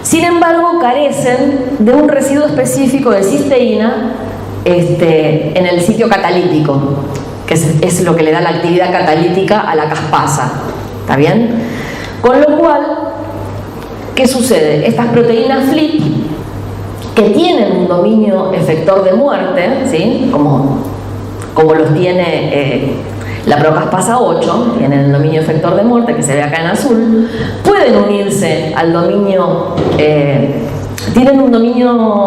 Sin embargo, carecen de un residuo específico de cisteína en el sitio catalítico, que es lo que le da la actividad catalítica a la caspasa. ¿Está bien? Con lo cual, ¿qué sucede? Estas proteínas FLIP, que tienen un dominio efector de muerte, ¿sí? como los tiene la procaspasa 8, tienen el dominio efector de muerte que se ve acá en azul, pueden unirse al dominio, tienen un dominio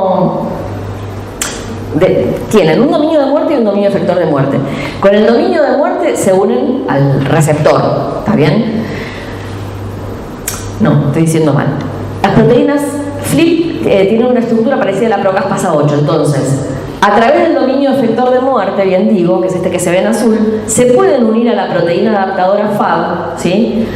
de muerte y un dominio efector de muerte. Con el dominio de muerte se unen al receptor, ¿está bien? No, estoy diciendo mal. Las proteínas FLIP tienen una estructura parecida a la procaspasa 8, entonces, a través del dominio efector de muerte, bien digo, que es este que se ve en azul, se pueden unir a la proteína adaptadora FAB, ¿sí?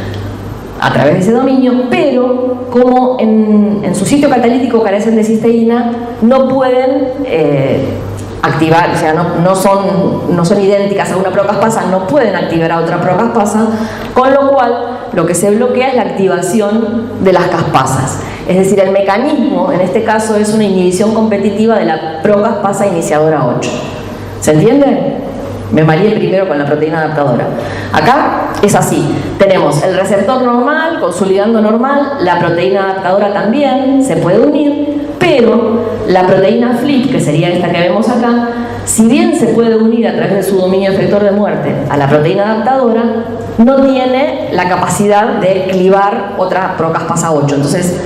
A través de ese dominio, pero como en su sitio catalítico carecen de cisteína, no pueden activar, o sea, no son idénticas a una procaspasa, no pueden activar a otra procaspasa, con lo cual lo que se bloquea es la activación de las caspasas. Es decir, el mecanismo en este caso es una inhibición competitiva de la procaspasa iniciadora 8. ¿Se entiende? Me mareé primero con la proteína adaptadora. Acá es así. Tenemos el receptor normal, con su ligando normal, la proteína adaptadora también se puede unir, pero la proteína FLIP, que sería esta que vemos acá, si bien se puede unir a través de su dominio efector de muerte a la proteína adaptadora, no tiene la capacidad de clivar otra procaspasa 8. Entonces,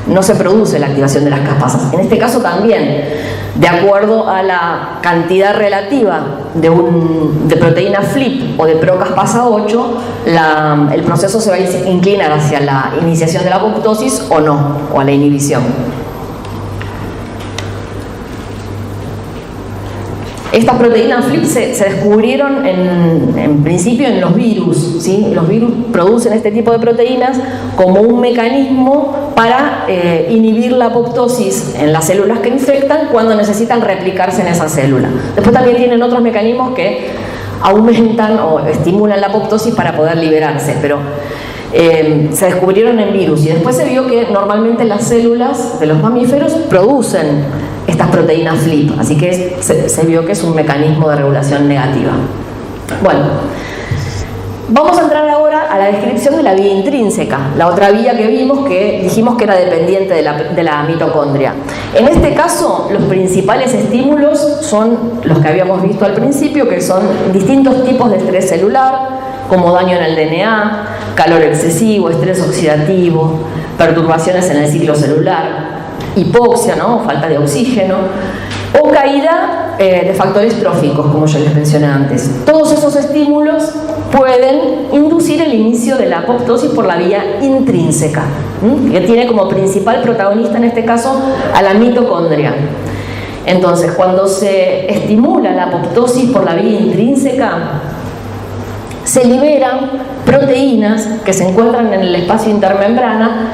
no se produce la activación de las caspasas. En este caso también, de acuerdo a la cantidad relativa de proteína FLIP o de procaspasa 8, el proceso se va a inclinar hacia la iniciación de la apoptosis o no, o a la inhibición. Estas proteínas FLIP se descubrieron en principio en los virus, ¿sí? Los virus producen este tipo de proteínas como un mecanismo para inhibir la apoptosis en las células que infectan cuando necesitan replicarse en esa célula. Después también tienen otros mecanismos que aumentan o estimulan la apoptosis para poder liberarse, pero se descubrieron en virus y después se vio que normalmente las células de los mamíferos producen estas proteínas FLIP, así que se vio que es un mecanismo de regulación negativa. Bueno, vamos a entrar ahora a la descripción de la vía intrínseca, la otra vía que vimos que dijimos que era dependiente de la mitocondria. En este caso, los principales estímulos son los que habíamos visto al principio, que son distintos tipos de estrés celular, como daño en el DNA, calor excesivo, estrés oxidativo, perturbaciones en el ciclo celular, hipoxia, ¿no? Falta de oxígeno, o caída de factores tróficos, como yo les mencioné antes. Todos esos estímulos pueden inducir el inicio de la apoptosis por la vía intrínseca, que tiene como principal protagonista en este caso a la mitocondria. Entonces, cuando se estimula la apoptosis por la vía intrínseca, se liberan proteínas que se encuentran en el espacio intermembrana,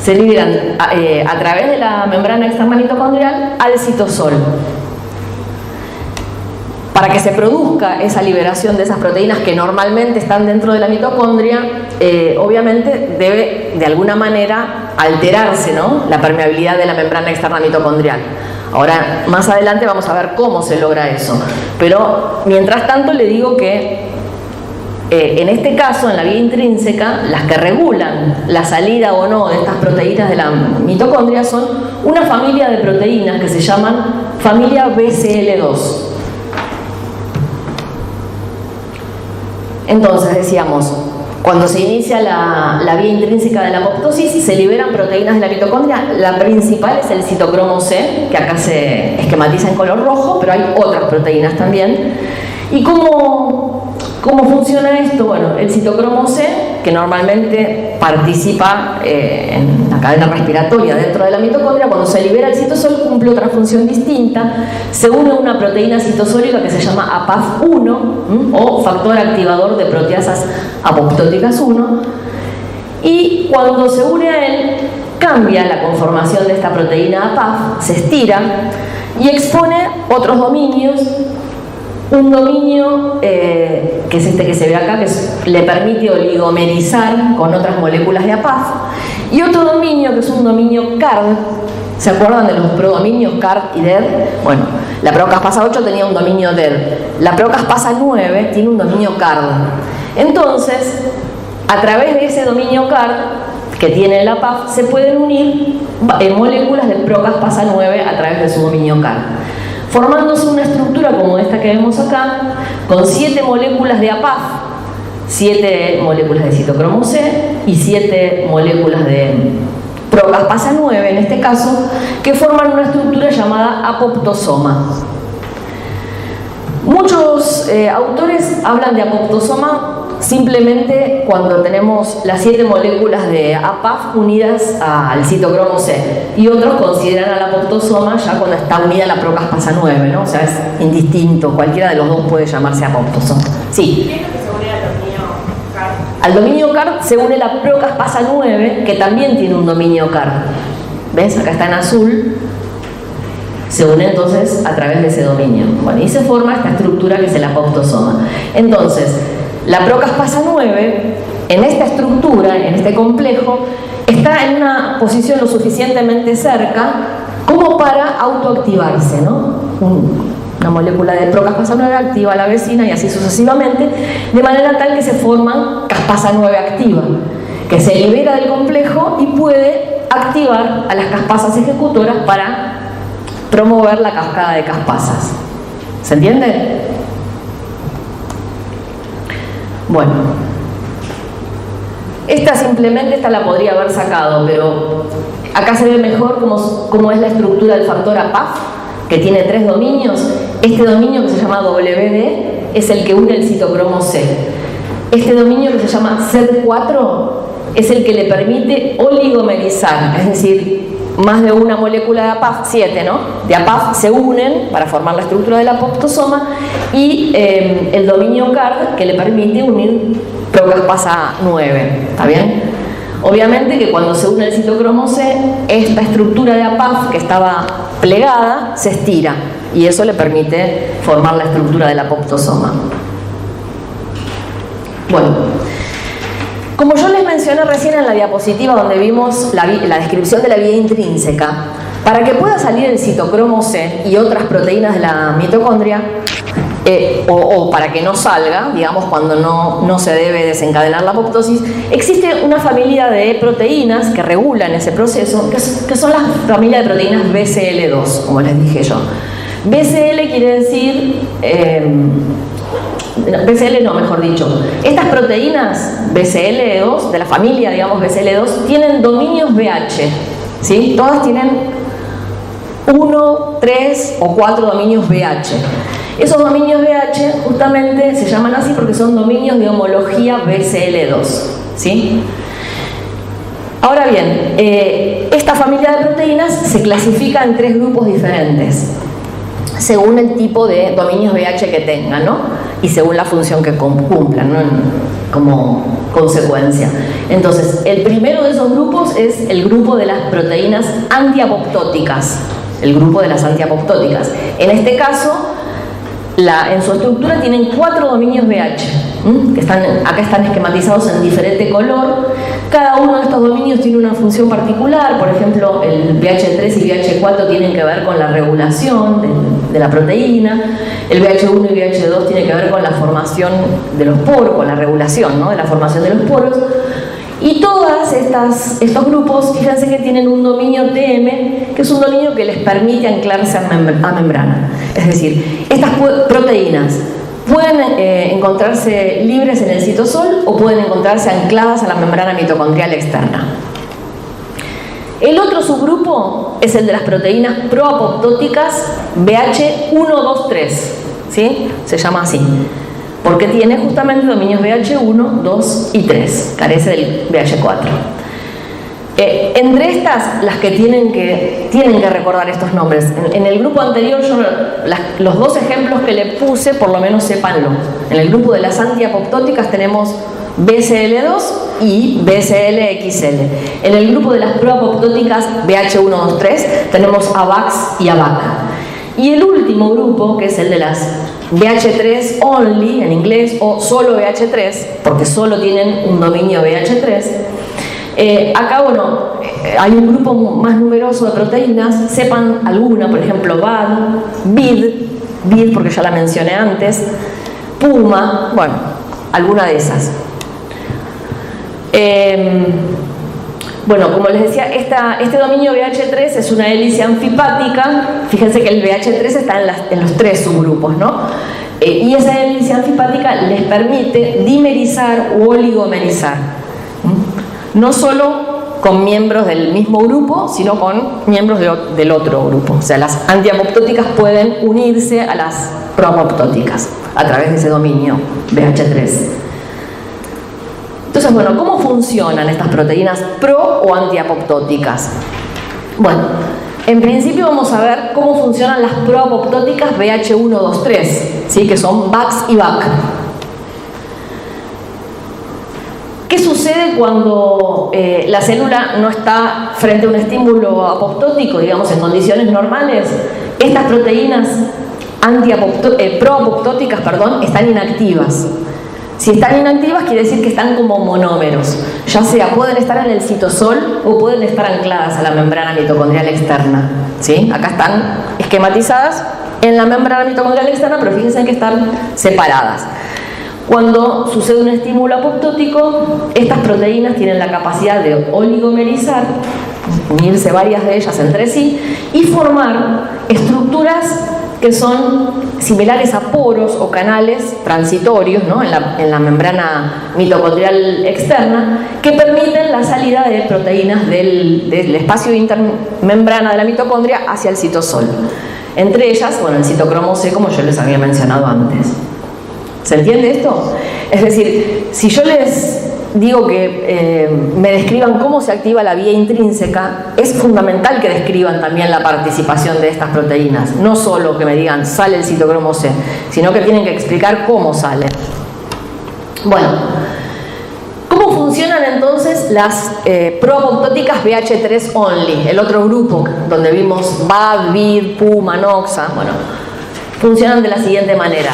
se liberan a través de la membrana externa mitocondrial al citosol. Para que se produzca esa liberación de esas proteínas que normalmente están dentro de la mitocondria, obviamente debe de alguna manera alterarse, ¿no?, la permeabilidad de la membrana externa mitocondrial. Ahora, más adelante vamos a ver cómo se logra eso. Pero, mientras tanto, le digo que en este caso, en la vía intrínseca, las que regulan la salida o no de estas proteínas de la mitocondria son una familia de proteínas que se llaman familia BCL2. Entonces, decíamos, cuando se inicia la vía intrínseca de la apoptosis, se liberan proteínas de la mitocondria. La principal es el citocromo C, que acá se esquematiza en color rojo, pero hay otras proteínas también. ¿Y cómo funciona esto? Bueno, el citocromo C, que normalmente participa en la cadena respiratoria dentro de la mitocondria, cuando se libera el citosol cumple otra función distinta, se une a una proteína citosólica que se llama APAF1 o factor activador de proteasas apoptóticas 1, y cuando se une a él cambia la conformación de esta proteína APAF, se estira y expone otros dominios. Un dominio que es este que se ve acá, que le permite oligomerizar con otras moléculas de APAF, y otro dominio que es un dominio CARD. ¿Se acuerdan de los prodominios CARD y DER? Bueno, la procaspasa 8 tenía un dominio DER, la procaspasa 9 tiene un dominio CARD. Entonces, a través de ese dominio CARD que tiene la APAF, se pueden unir moléculas de procaspasa 9 a través de su dominio CARD, formándose una estructura como esta que vemos acá, con 7 moléculas de APAF, 7 moléculas de citocromo C y 7 moléculas de procaspasa 9, en este caso, que forman una estructura llamada apoptosoma. Muchos autores hablan de apoptosoma simplemente cuando tenemos las 7 moléculas de APAF unidas al citocromo C, y otros consideran al apoptosoma ya cuando está unida a la procaspasa 9, ¿no? O sea, es indistinto, cualquiera de los dos puede llamarse apoptosoma. Sí. ¿Qué es lo que se une al dominio CARD? Al dominio CARD se une la procaspasa 9, que también tiene un dominio CARD. ¿Ves? Acá está en azul. Se une entonces a través de ese dominio. Bueno, y se forma esta estructura que es el apoptosoma. Entonces, la procaspasa 9, en esta estructura, en este complejo, está en una posición lo suficientemente cerca como para autoactivarse, ¿no? Una una molécula de procaspasa 9 activa a la vecina y así sucesivamente, de manera tal que se forman caspasa 9 activa, que se libera del complejo y puede activar a las caspasas ejecutoras para promover la cascada de caspasas. ¿Se entiende? Bueno, esta la podría haber sacado, pero acá se ve mejor cómo es la estructura del factor APAF, que tiene 3 dominios. Este dominio, que se llama WD, es el que une el citocromo C. Este dominio, que se llama SED4, es el que le permite oligomerizar, es decir, más de una molécula de APAF, 7, ¿no? De APAF se unen para formar la estructura del apoptosoma, y el dominio CARD, que le permite unir procaspasa 9. ¿Está bien? Obviamente que cuando se une el citocromo C, esta estructura de APAF que estaba plegada se estira, y eso le permite formar la estructura del apoptosoma. Bueno, como yo les mencioné recién en la diapositiva donde vimos la descripción de la vía intrínseca, para que pueda salir el citocromo C y otras proteínas de la mitocondria, o para que no salga, digamos, cuando no se debe desencadenar la apoptosis, existe una familia de proteínas que regulan ese proceso, que son las familias de proteínas BCL2, como les dije yo. BCL quiere decir... BCL no, mejor dicho. Estas proteínas BCL2, de la familia, digamos, BCL2, tienen dominios BH, ¿sí? Todas tienen 1, 3 o 4 dominios BH. Esos dominios BH justamente se llaman así porque son dominios de homología BCL2, ¿sí? Ahora bien, esta familia de proteínas se clasifica en 3 grupos diferentes, según el tipo de dominios BH que tengan, ¿no? Y según la función que cumplan, ¿no? Como consecuencia. Entonces, el primero de esos grupos es el grupo de las proteínas antiapoptóticas. El grupo de las antiapoptóticas. En este caso, en su estructura tienen 4 dominios BH, que acá están esquematizados en diferente color. Cada uno de estos dominios tiene una función particular. Por ejemplo, el BH3 y BH4 tienen que ver con la regulación de la proteína. El BH1 y BH2 tienen que ver con la formación de los poros, con la regulación, ¿no?, de la formación de los poros. Y todos estos grupos, fíjense que tienen un dominio TM, que es un dominio que les permite anclarse a membrana. Es decir, estas proteínas pueden encontrarse libres en el citosol o pueden encontrarse ancladas a la membrana mitocondrial externa. El otro subgrupo es el de las proteínas proapoptóticas BH123, ¿sí? Se llama así, porque tiene justamente dominios BH1, 2 y 3, carece del BH4. Entre estas, las que tienen que recordar estos nombres. En el grupo anterior, los 2 ejemplos que le puse, por lo menos sépanlo. En el grupo de las antiapoptóticas tenemos BCL2 y BCLXL. En el grupo de las proapoptóticas BH123 tenemos AVAX y AVAC. Y el último grupo, que es el de las BH3 only en inglés, o solo BH3, porque solo tienen un dominio BH3. Acá, bueno, hay un grupo más numeroso de proteínas, sepan alguna, por ejemplo, BID porque ya la mencioné antes, PUMA, bueno, alguna de esas. Bueno, como les decía, este dominio BH3 es una hélice anfipática. Fíjense que el BH3 está en los 3 subgrupos, ¿no? Y esa hélice anfipática les permite dimerizar u oligomerizar. No solo con miembros del mismo grupo, sino con miembros del otro grupo. O sea, las antiapoptóticas pueden unirse a las proapoptóticas a través de ese dominio BH3. Entonces, bueno, ¿cómo funcionan estas proteínas pro o antiapoptóticas? Bueno, en principio vamos a ver cómo funcionan las proapoptóticas BH123, ¿sí? Que son VAX y VAC. ¿Qué sucede cuando la célula no está frente a un estímulo apoptótico, digamos, en condiciones normales? Estas proteínas proapoptóticas, están inactivas. Si están inactivas, quiere decir que están como monómeros. Ya sea, pueden estar en el citosol o pueden estar ancladas a la membrana mitocondrial externa, ¿sí? Acá están esquematizadas en la membrana mitocondrial externa, pero fíjense que están separadas. Cuando sucede un estímulo apoptótico, estas proteínas tienen la capacidad de oligomerizar, unirse varias de ellas entre sí y formar estructuras que son similares a poros o canales transitorios, ¿no?, en la membrana mitocondrial externa, que permiten la salida de proteínas del espacio intermembrana de la mitocondria hacia el citosol. Entre ellas, bueno, el citocromo C, como yo les había mencionado antes. ¿Se entiende esto? Es decir, si yo les digo que me describan cómo se activa la vía intrínseca, es fundamental que describan también la participación de estas proteínas. No solo que me digan sale el citocromo C, sino que tienen que explicar cómo sale. Bueno, ¿cómo funcionan entonces las proapoptóticas BH3 only? El otro grupo donde vimos BAD, BID, PUMA, NOXA. Bueno, funcionan de la siguiente manera.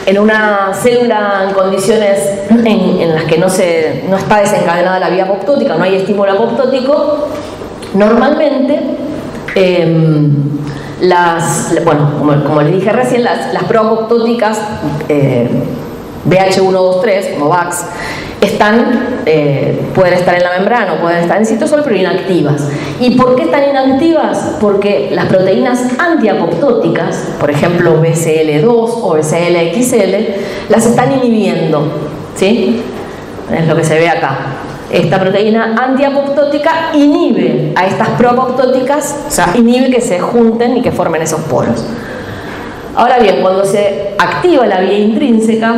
En una célula en condiciones en las que no está desencadenada la vía apoptótica, no hay estímulo apoptótico, normalmente, como les dije recién, las proapoptóticas BH123, como VAX, pueden estar en la membrana o pueden estar en el citosol, pero inactivas. ¿Y por qué están inactivas? Porque las proteínas antiapoptóticas, por ejemplo BCL2 o BCL-XL, las están inhibiendo, ¿sí? Es lo que se ve acá. Esta proteína antiapoptótica inhibe a estas proapoptóticas, o sea, inhibe que se junten y que formen esos poros. Ahora bien, cuando se activa la vía intrínseca,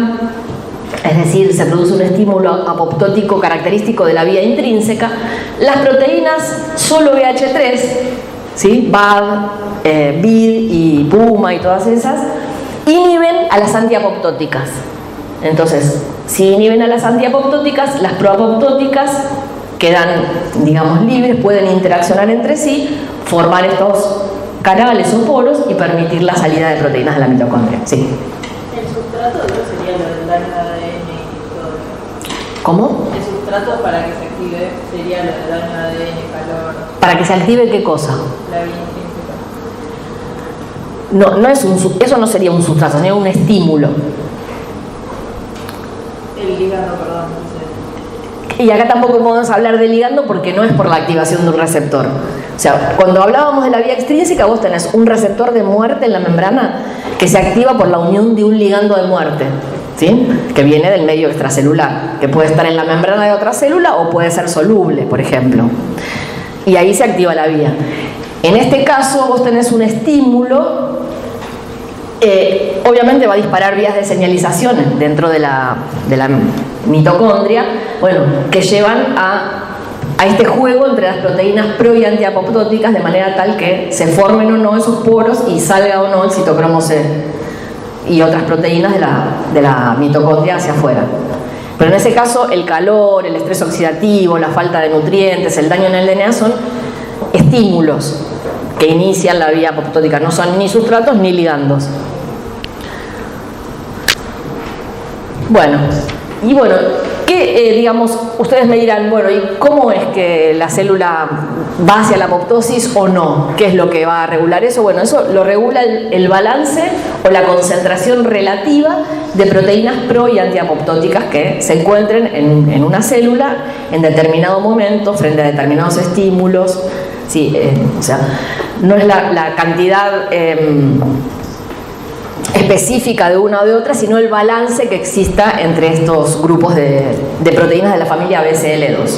es decir, se produce un estímulo apoptótico característico de la vía intrínseca, las proteínas solo BH3, ¿sí?, BAD, BID y PUMA y todas esas, inhiben a las antiapoptóticas. Entonces, si inhiben a las antiapoptóticas, las proapoptóticas quedan, digamos, libres, pueden interaccionar entre sí, formar estos canales o poros y permitir la salida de proteínas de la mitocondria. Sí. El sustrato sería lo del daño de ADN y todo eso. ¿Cómo? El sustrato para que se active sería lo del daño de ADN, calor. ¿Para que se active qué cosa? La vía intrínseca. Eso no sería un sustrato, sería un estímulo. El ligando, perdón. Y acá tampoco podemos hablar de ligando porque no es por la activación de un receptor. O sea, cuando hablábamos de la vía extrínseca, vos tenés un receptor de muerte en la membrana que se activa por la unión de un ligando de muerte, ¿sí?, que viene del medio extracelular, que puede estar en la membrana de otra célula o puede ser soluble, por ejemplo. Y ahí se activa la vía. En este caso, vos tenés un estímulo, obviamente va a disparar vías de señalización dentro de la mitocondria, bueno, que llevan a este juego entre las proteínas pro y antiapoptóticas, de manera tal que se formen o no esos poros y salga o no el citocromo C y otras proteínas de la mitocondria hacia afuera. Pero en ese caso el calor, el estrés oxidativo, la falta de nutrientes, el daño en el DNA son estímulos que inician la vía apoptótica, no son ni sustratos ni ligandos. Bueno, digamos, ustedes me dirán, bueno, ¿y cómo es que la célula va hacia la apoptosis o no? ¿Qué es lo que va a regular eso? Bueno, eso lo regula el balance o la concentración relativa de proteínas pro y antiapoptóticas que se encuentren en una célula en determinado momento frente a determinados estímulos. Sí, o sea, no es la cantidad específica de una o de otra, sino el balance que exista entre estos grupos de proteínas de la familia BCL2.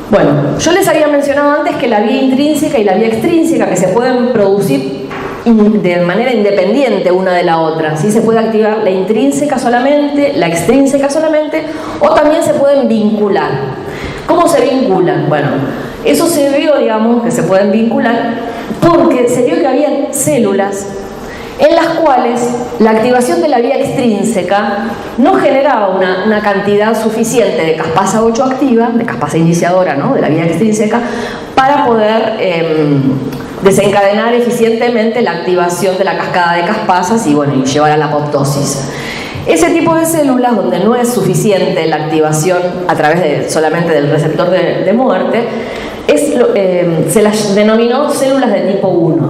Bueno, yo les había mencionado antes que la vía intrínseca y la vía extrínseca, que se pueden producir de manera independiente una de la otra, ¿sí? Se puede activar la intrínseca solamente, la extrínseca solamente, o también se pueden vincular. ¿Cómo se vinculan? Bueno, eso se vio, digamos, que se pueden vincular porque se vio que había células en las cuales la activación de la vía extrínseca no generaba una cantidad suficiente de caspasa 8 activa, de caspasa iniciadora, ¿no?, de la vía extrínseca, para poder desencadenar eficientemente la activación de la cascada de caspasas y llevar a la apoptosis. Ese tipo de células donde no es suficiente la activación a través solamente del receptor de muerte, se las denominó células de tipo 1.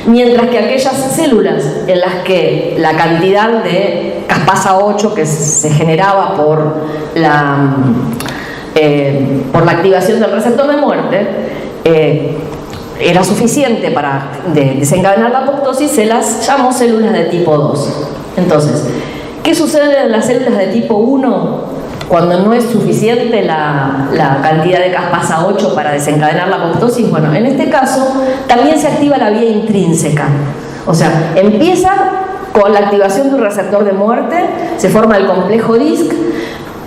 Mientras que aquellas células en las que la cantidad de caspasa 8 que se generaba por la activación del receptor de muerte era suficiente para desencadenar la apoptosis, se las llamó células de tipo 2. Entonces, ¿qué sucede en las células de tipo 1 cuando no es suficiente la cantidad de caspasa 8 para desencadenar la apoptosis? Bueno, en este caso también se activa la vía intrínseca. O sea, empieza con la activación de un receptor de muerte, se forma el complejo DISC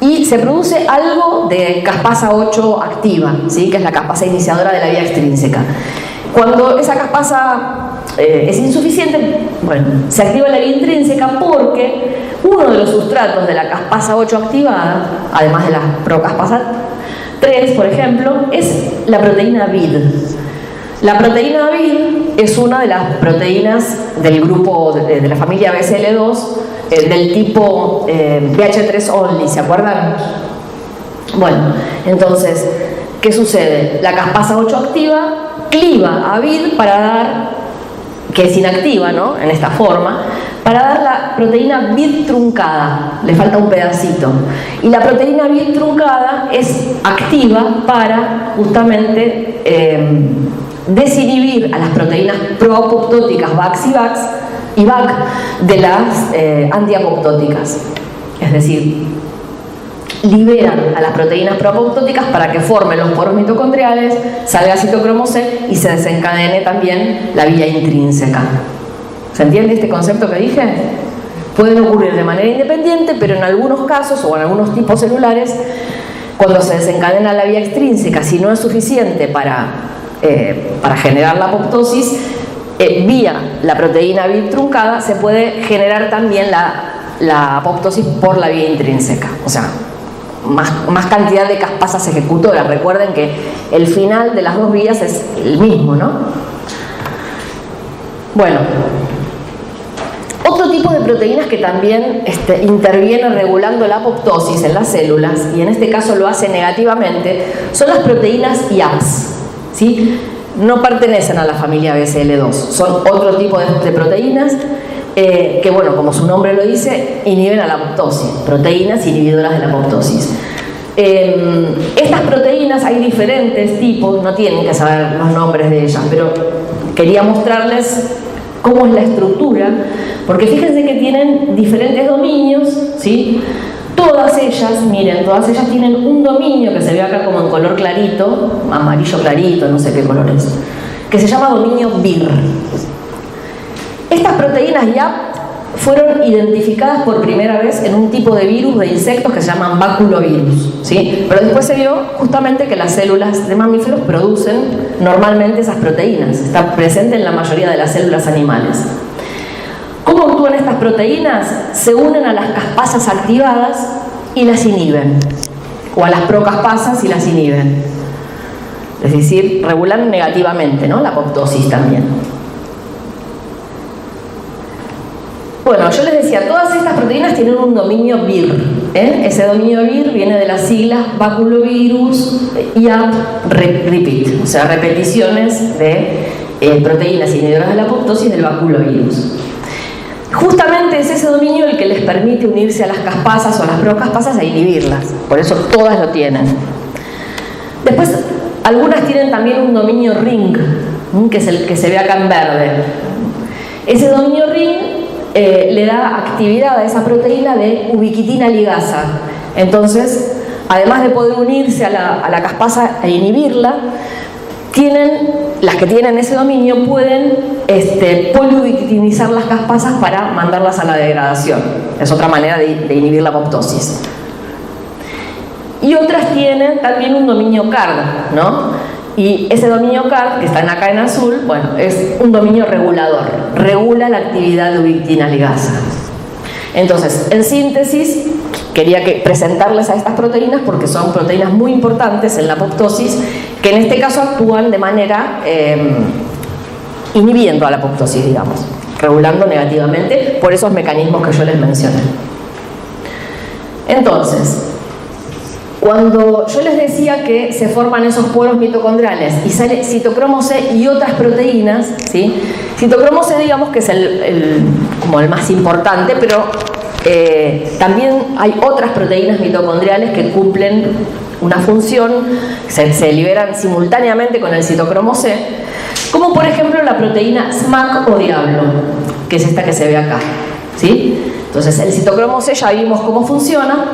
y se produce algo de caspasa 8 activa, ¿sí? Que es la caspasa iniciadora de la vía extrínseca. Cuando esa caspasa es insuficiente, bueno, se activa la vía intrínseca porque uno de los sustratos de la caspasa 8 activada, además de la procaspasa 3, por ejemplo, es la proteína BID. La proteína BID es una de las proteínas del grupo de la familia BCL2 del tipo BH3 only, ¿se acuerdan? Bueno, entonces, ¿qué sucede? La caspasa 8 activa cliva a BID para dar, que es inactiva, ¿no? En esta forma, para dar la proteína BID truncada, le falta un pedacito. Y la proteína BID truncada es activa para justamente desinhibir a las proteínas proapoptóticas VAX y VAC de las antiapoptóticas. Es decir, liberan a las proteínas proapoptóticas para que formen los poros mitocondriales, salga citocromo C y se desencadene también la vía intrínseca. ¿Se entiende este concepto que dije? Pueden ocurrir de manera independiente, pero en algunos casos o en algunos tipos celulares, cuando se desencadena la vía extrínseca, si no es suficiente para generar la apoptosis, vía la proteína BID truncada, se puede generar también la apoptosis por la vía intrínseca. O sea, más cantidad de caspasas ejecutoras. Recuerden que el final de las dos vías es el mismo, ¿no? Bueno, otro tipo de proteínas que también interviene regulando la apoptosis en las células, y en este caso lo hace negativamente, son las proteínas IAPS, ¿sí? No pertenecen a la familia BCL2, son otro tipo de proteínas que, bueno, como su nombre lo dice, inhiben a la apoptosis, proteínas inhibidoras de la apoptosis. Estas proteínas hay diferentes tipos, no tienen que saber los nombres de ellas, pero quería mostrarles cómo es la estructura, porque fíjense que tienen diferentes dominios, ¿sí? Todas ellas, miren, todas ellas tienen un dominio que se ve acá como en color clarito, amarillo clarito, no sé qué color es, que se llama dominio BIR. Estas proteínas ya fueron identificadas por primera vez en un tipo de virus de insectos que se llaman baculovirus, ¿sí? Pero después se vio justamente que las células de mamíferos producen normalmente esas proteínas, está presente en la mayoría de las células animales. ¿Cómo actúan estas proteínas? Se unen a las caspasas activadas y las inhiben, o a las procaspasas y las inhiben. Es decir, regulan negativamente, ¿no? La apoptosis también. Bueno, yo les decía, todas estas proteínas tienen un dominio BIR. Ese dominio BIR viene de las siglas baculovirus IAP repeat, o sea, repeticiones de proteínas inhibidoras de la apoptosis del baculovirus. Justamente es ese dominio el que les permite unirse a las caspasas o a las procaspasas e inhibirlas. Por eso todas lo tienen. Después, algunas tienen también un dominio ring, que es el que se ve acá en verde. Ese dominio ring le da actividad a esa proteína de ubiquitina ligasa. Entonces, además de poder unirse a la caspasa e inhibirla, las que tienen ese dominio pueden poliubiquitinizar las caspasas para mandarlas a la degradación. Es otra manera de inhibir la apoptosis. Y otras tienen también un dominio CARD, ¿no? Y ese dominio CARD, que están acá en azul, bueno, es un dominio regulador. Regula la actividad de ubiquitina ligasa. Entonces, en síntesis, quería presentarles a estas proteínas porque son proteínas muy importantes en la apoptosis, que en este caso actúan de manera inhibiendo a la apoptosis, digamos, regulando negativamente por esos mecanismos que yo les mencioné. Entonces, Cuando yo les decía que se forman esos poros mitocondriales y sale citocromo C y otras proteínas, ¿sí? Citocromo C, digamos que es como el más importante, pero también hay otras proteínas mitocondriales que cumplen una función, se liberan simultáneamente con el citocromo C, como por ejemplo la proteína SMAC o diablo, que es esta que se ve acá, ¿sí? Entonces el citocromo C ya vimos cómo funciona,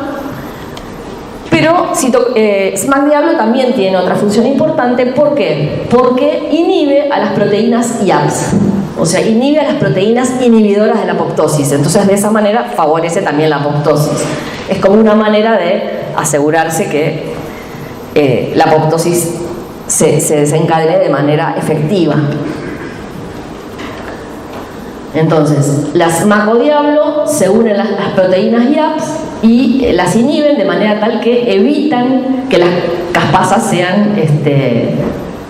pero SMAC diablo también tiene otra función importante. ¿Por qué? Porque inhibe a las proteínas IAPS, o sea, inhibe a las proteínas inhibidoras de la apoptosis. Entonces de esa manera favorece también la apoptosis. Es como una manera de asegurarse que la apoptosis se desencadene de manera efectiva. Entonces, las SMAC o diablo se unen a las proteínas IAPS y las inhiben de manera tal que evitan que las caspasas sean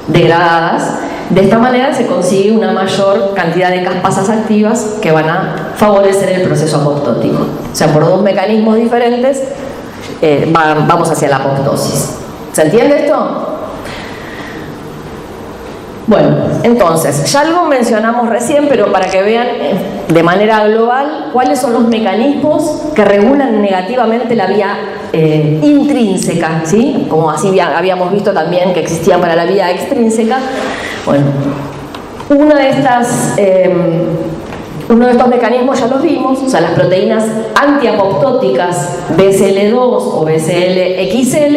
degradadas. De esta manera se consigue una mayor cantidad de caspasas activas que van a favorecer el proceso apoptótico. O sea, por dos mecanismos diferentes vamos hacia la apoptosis. ¿Se entiende esto? Bueno, entonces, ya algo mencionamos recién, pero para que vean de manera global cuáles son los mecanismos que regulan negativamente la vía intrínseca, ¿sí? Como así habíamos visto también que existían para la vía extrínseca. Bueno, uno de estos mecanismos ya los vimos, o sea, las proteínas antiapoptóticas BCL2 o BCL-XL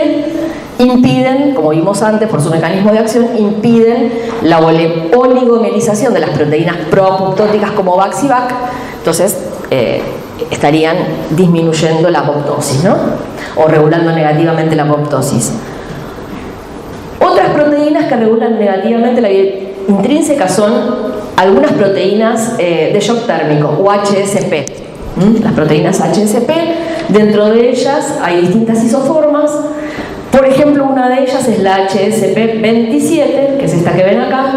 impiden, como vimos antes por su mecanismo de acción, impiden la oligomerización de las proteínas proapoptóticas como VAX y VAC. Entonces estarían disminuyendo la apoptosis, ¿no? O regulando negativamente la apoptosis. Otras proteínas que regulan negativamente la vía intrínseca son algunas proteínas de shock térmico o HSP. Las proteínas HSP, dentro de ellas hay distintas isoformas. Por ejemplo, una de ellas es la HSP27, que es esta que ven acá,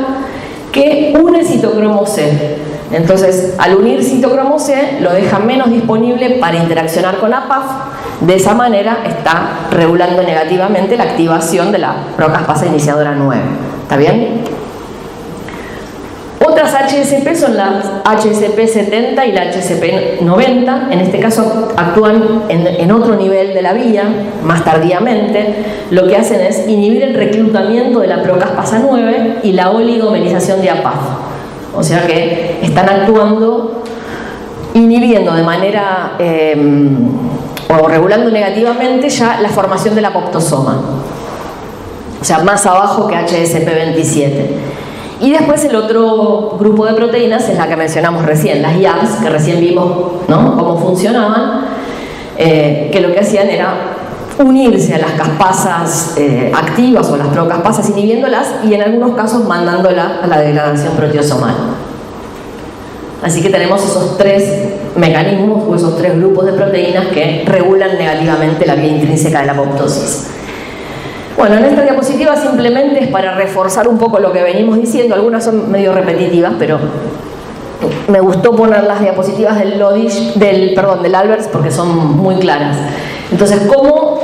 que une citocromo C. Entonces, al unir citocromo C, lo deja menos disponible para interaccionar con APAF. De esa manera está regulando negativamente la activación de la procaspasa iniciadora 9. ¿Está bien? Otras HSP son las HSP70 y la HSP90. En este caso actúan en otro nivel de la vía, más tardíamente. Lo que hacen es inhibir el reclutamiento de la procaspasa 9 y la oligomerización de APAF. O sea que están actuando, inhibiendo de manera o regulando negativamente ya la formación del apoptosoma. O sea, más abajo que HSP27. Y después el otro grupo de proteínas es la que mencionamos recién, las IAPS, que recién vimos, ¿no?, cómo funcionaban, que lo que hacían era unirse a las caspasas activas o las procaspasas, inhibiéndolas y en algunos casos mandándolas a la degradación proteosomal. Así que tenemos esos tres mecanismos o esos tres grupos de proteínas que regulan negativamente la vía intrínseca de la apoptosis. Bueno, en esta diapositiva simplemente es para reforzar un poco lo que venimos diciendo. Algunas son medio repetitivas, pero me gustó poner las diapositivas del Alberts porque son muy claras. Entonces, ¿cómo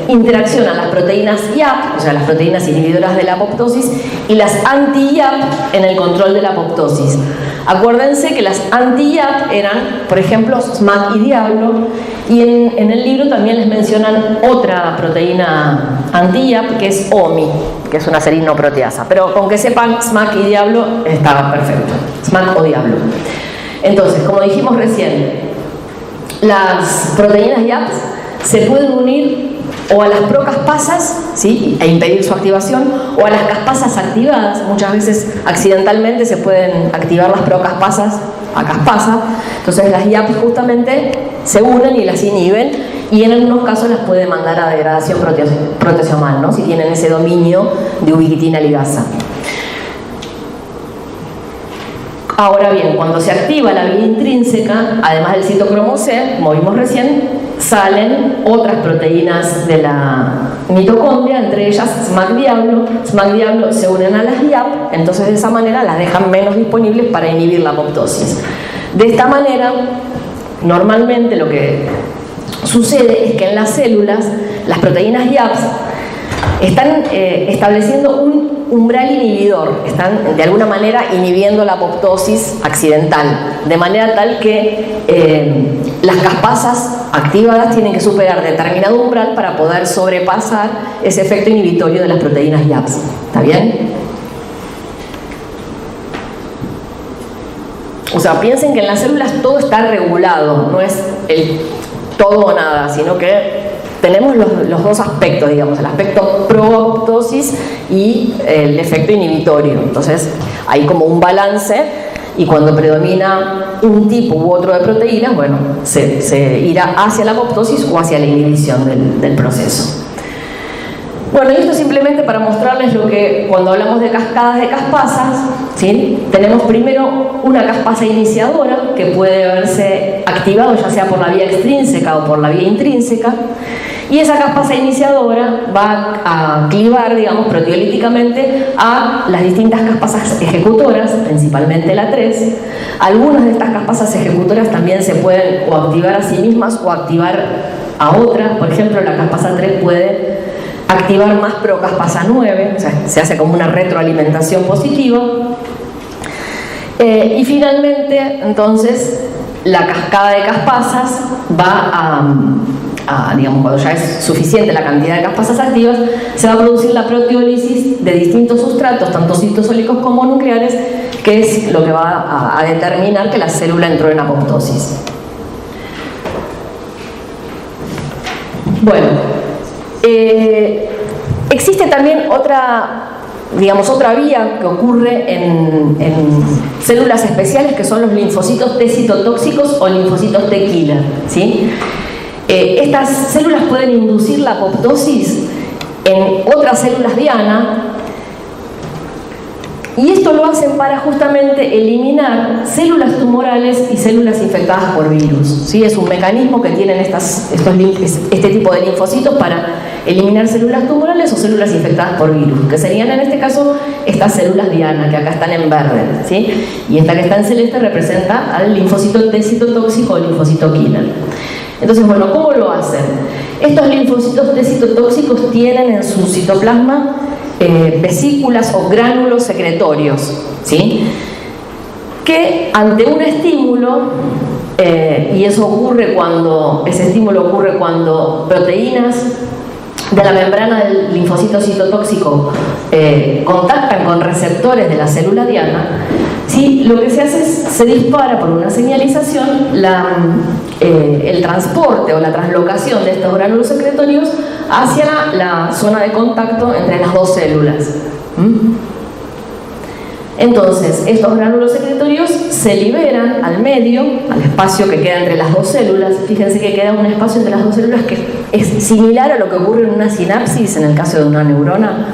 interaccionan las proteínas IAP, o sea, las proteínas inhibidoras de la apoptosis, y las anti-IAP en el control de la apoptosis? Acuérdense que las anti-IAP eran, por ejemplo, SMAC y diablo, y en el libro también les mencionan otra proteína anti-IAP que es OMI, que es una serinoproteasa. Pero con que sepan SMAC y diablo estaba perfecto, SMAC o diablo. Entonces, como dijimos recién, las proteínas IAPs se pueden unir o a las procaspasas, ¿sí?, e impedir su activación, o a las caspasas activadas. Muchas veces accidentalmente se pueden activar las procaspasas a caspasa. Entonces las IAPs justamente se unen y las inhiben, y en algunos casos las puede mandar a degradación proteasomal, ¿no?, si tienen ese dominio de ubiquitina ligasa. Ahora bien, cuando se activa la vía intrínseca, además del citocromo C, como vimos recién, salen otras proteínas de la mitocondria, entre ellas SMAC diablo. SMAC diablo se unen a las IAP, entonces de esa manera las dejan menos disponibles para inhibir la apoptosis. De esta manera, normalmente lo que sucede es que en las células las proteínas YAPS, están estableciendo un umbral inhibidor, están de alguna manera inhibiendo la apoptosis accidental, de manera tal que las caspasas activadas tienen que superar determinado umbral para poder sobrepasar ese efecto inhibitorio de las proteínas YAPS. ¿Está bien? O sea, piensen que en las células todo está regulado, no es el todo o nada, sino que tenemos los dos aspectos, digamos, el aspecto pro-apoptosis y el efecto inhibitorio. Entonces, hay como un balance y cuando predomina un tipo u otro de proteínas, bueno, se irá hacia la apoptosis o hacia la inhibición del proceso. Bueno, y esto simplemente para mostrarles lo que cuando hablamos de cascadas de caspasas, ¿sí? Tenemos primero una caspasa iniciadora que puede haberse activado ya sea por la vía extrínseca o por la vía intrínseca, y esa caspasa iniciadora va a clivar, digamos, proteolíticamente a las distintas caspasas ejecutoras, principalmente la 3. Algunas de estas caspasas ejecutoras también se pueden o activar a sí mismas o activar a otras. Por ejemplo, la caspasa 3 puede activar más procaspasa 9, o sea, se hace como una retroalimentación positiva. Y finalmente, entonces, la cascada de caspasas va digamos, cuando ya es suficiente la cantidad de caspasas activas, se va a producir la proteólisis de distintos sustratos, tanto citosólicos como nucleares, que es lo que va a determinar que la célula entró en apoptosis. Bueno, existe también otra vía que ocurre en células especiales, que son los linfocitos T citotóxicos o linfocitos T killer, ¿sí? Estas células pueden inducir la apoptosis en otras células diana, y esto lo hacen para justamente eliminar células tumorales y células infectadas por virus, ¿sí? Es un mecanismo que tienen este tipo de linfocitos para eliminar células tumorales o células infectadas por virus, que serían en este caso estas células diana, que acá están en verde, ¿sí? Y esta que está en celeste representa al linfocito T citotóxico o linfocito killer. Entonces, bueno, ¿cómo lo hacen? Estos linfocitos T citotóxicos tienen en su citoplasma vesículas o gránulos secretorios, ¿sí? Que ante un estímulo, y ese estímulo ocurre cuando proteínas de la membrana del linfocito citotóxico contactan con receptores de la célula diana, ¿sí? Lo que se hace es, se dispara por una señalización el transporte o la translocación de estos gránulos secretorios hacia la zona de contacto entre las dos células. Entonces, estos gránulos secretorios se liberan al medio, al espacio que queda entre las dos células. Fíjense que queda un espacio entre las dos células que es similar a lo que ocurre en una sinapsis en el caso de una neurona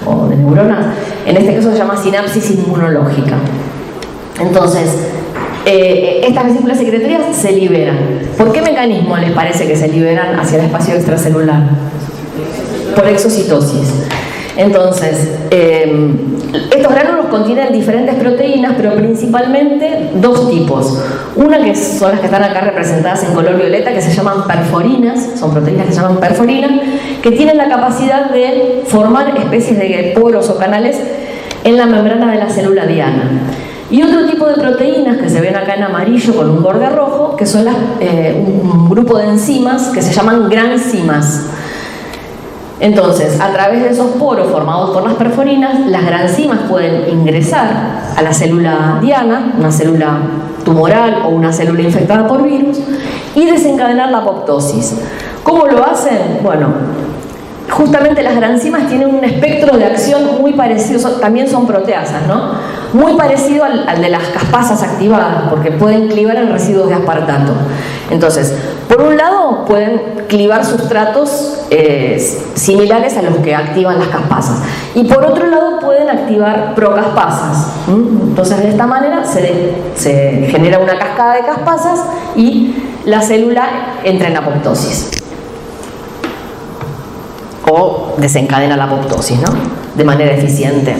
o de neuronas. En este caso se llama sinapsis inmunológica. Entonces, estas vesículas secretorias se liberan. ¿Por qué mecanismo les parece que se liberan hacia el espacio extracelular? Por exocitosis. Entonces, estos gránulos contienen diferentes proteínas, pero principalmente dos tipos. Una que son las que están acá representadas en color violeta, que se llaman perforinas, son proteínas que se llaman perforinas, que tienen la capacidad de formar especies de poros o canales en la membrana de la célula diana. Y otro tipo de proteínas que se ven acá en amarillo con un borde rojo, que son un grupo de enzimas que se llaman granzimas. Entonces, a través de esos poros formados por las perforinas, las granzimas pueden ingresar a la célula diana, una célula tumoral o una célula infectada por virus, y desencadenar la apoptosis. ¿Cómo lo hacen? Bueno, justamente las granzimas tienen un espectro de acción muy parecido, también son proteasas, ¿no? Muy parecido al de las caspasas activadas, porque pueden clivar en residuos de aspartato. Entonces, por un lado pueden clivar sustratos similares a los que activan las caspasas, y por otro lado pueden activar procaspasas. Entonces, de esta manera se genera una cascada de caspasas y la célula entra en apoptosis o desencadena la apoptosis, ¿no? De manera eficiente.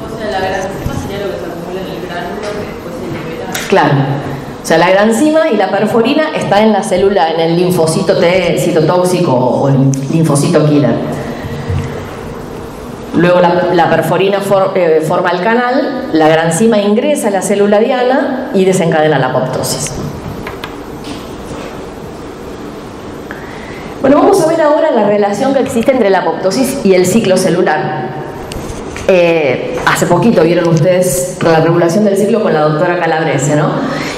O sea, la granzima sería lo que se acumula en el gránulo que después se libera. Claro. O sea, la granzima y la perforina está en la célula, en el linfocito T citotóxico o el linfocito killer. Luego la perforina forma el canal, la granzima ingresa a la célula diana y desencadena la apoptosis. Bueno, vamos a ver ahora la relación que existe entre la apoptosis y el ciclo celular. Hace poquito vieron ustedes la regulación del ciclo con la doctora Calabrese, ¿no?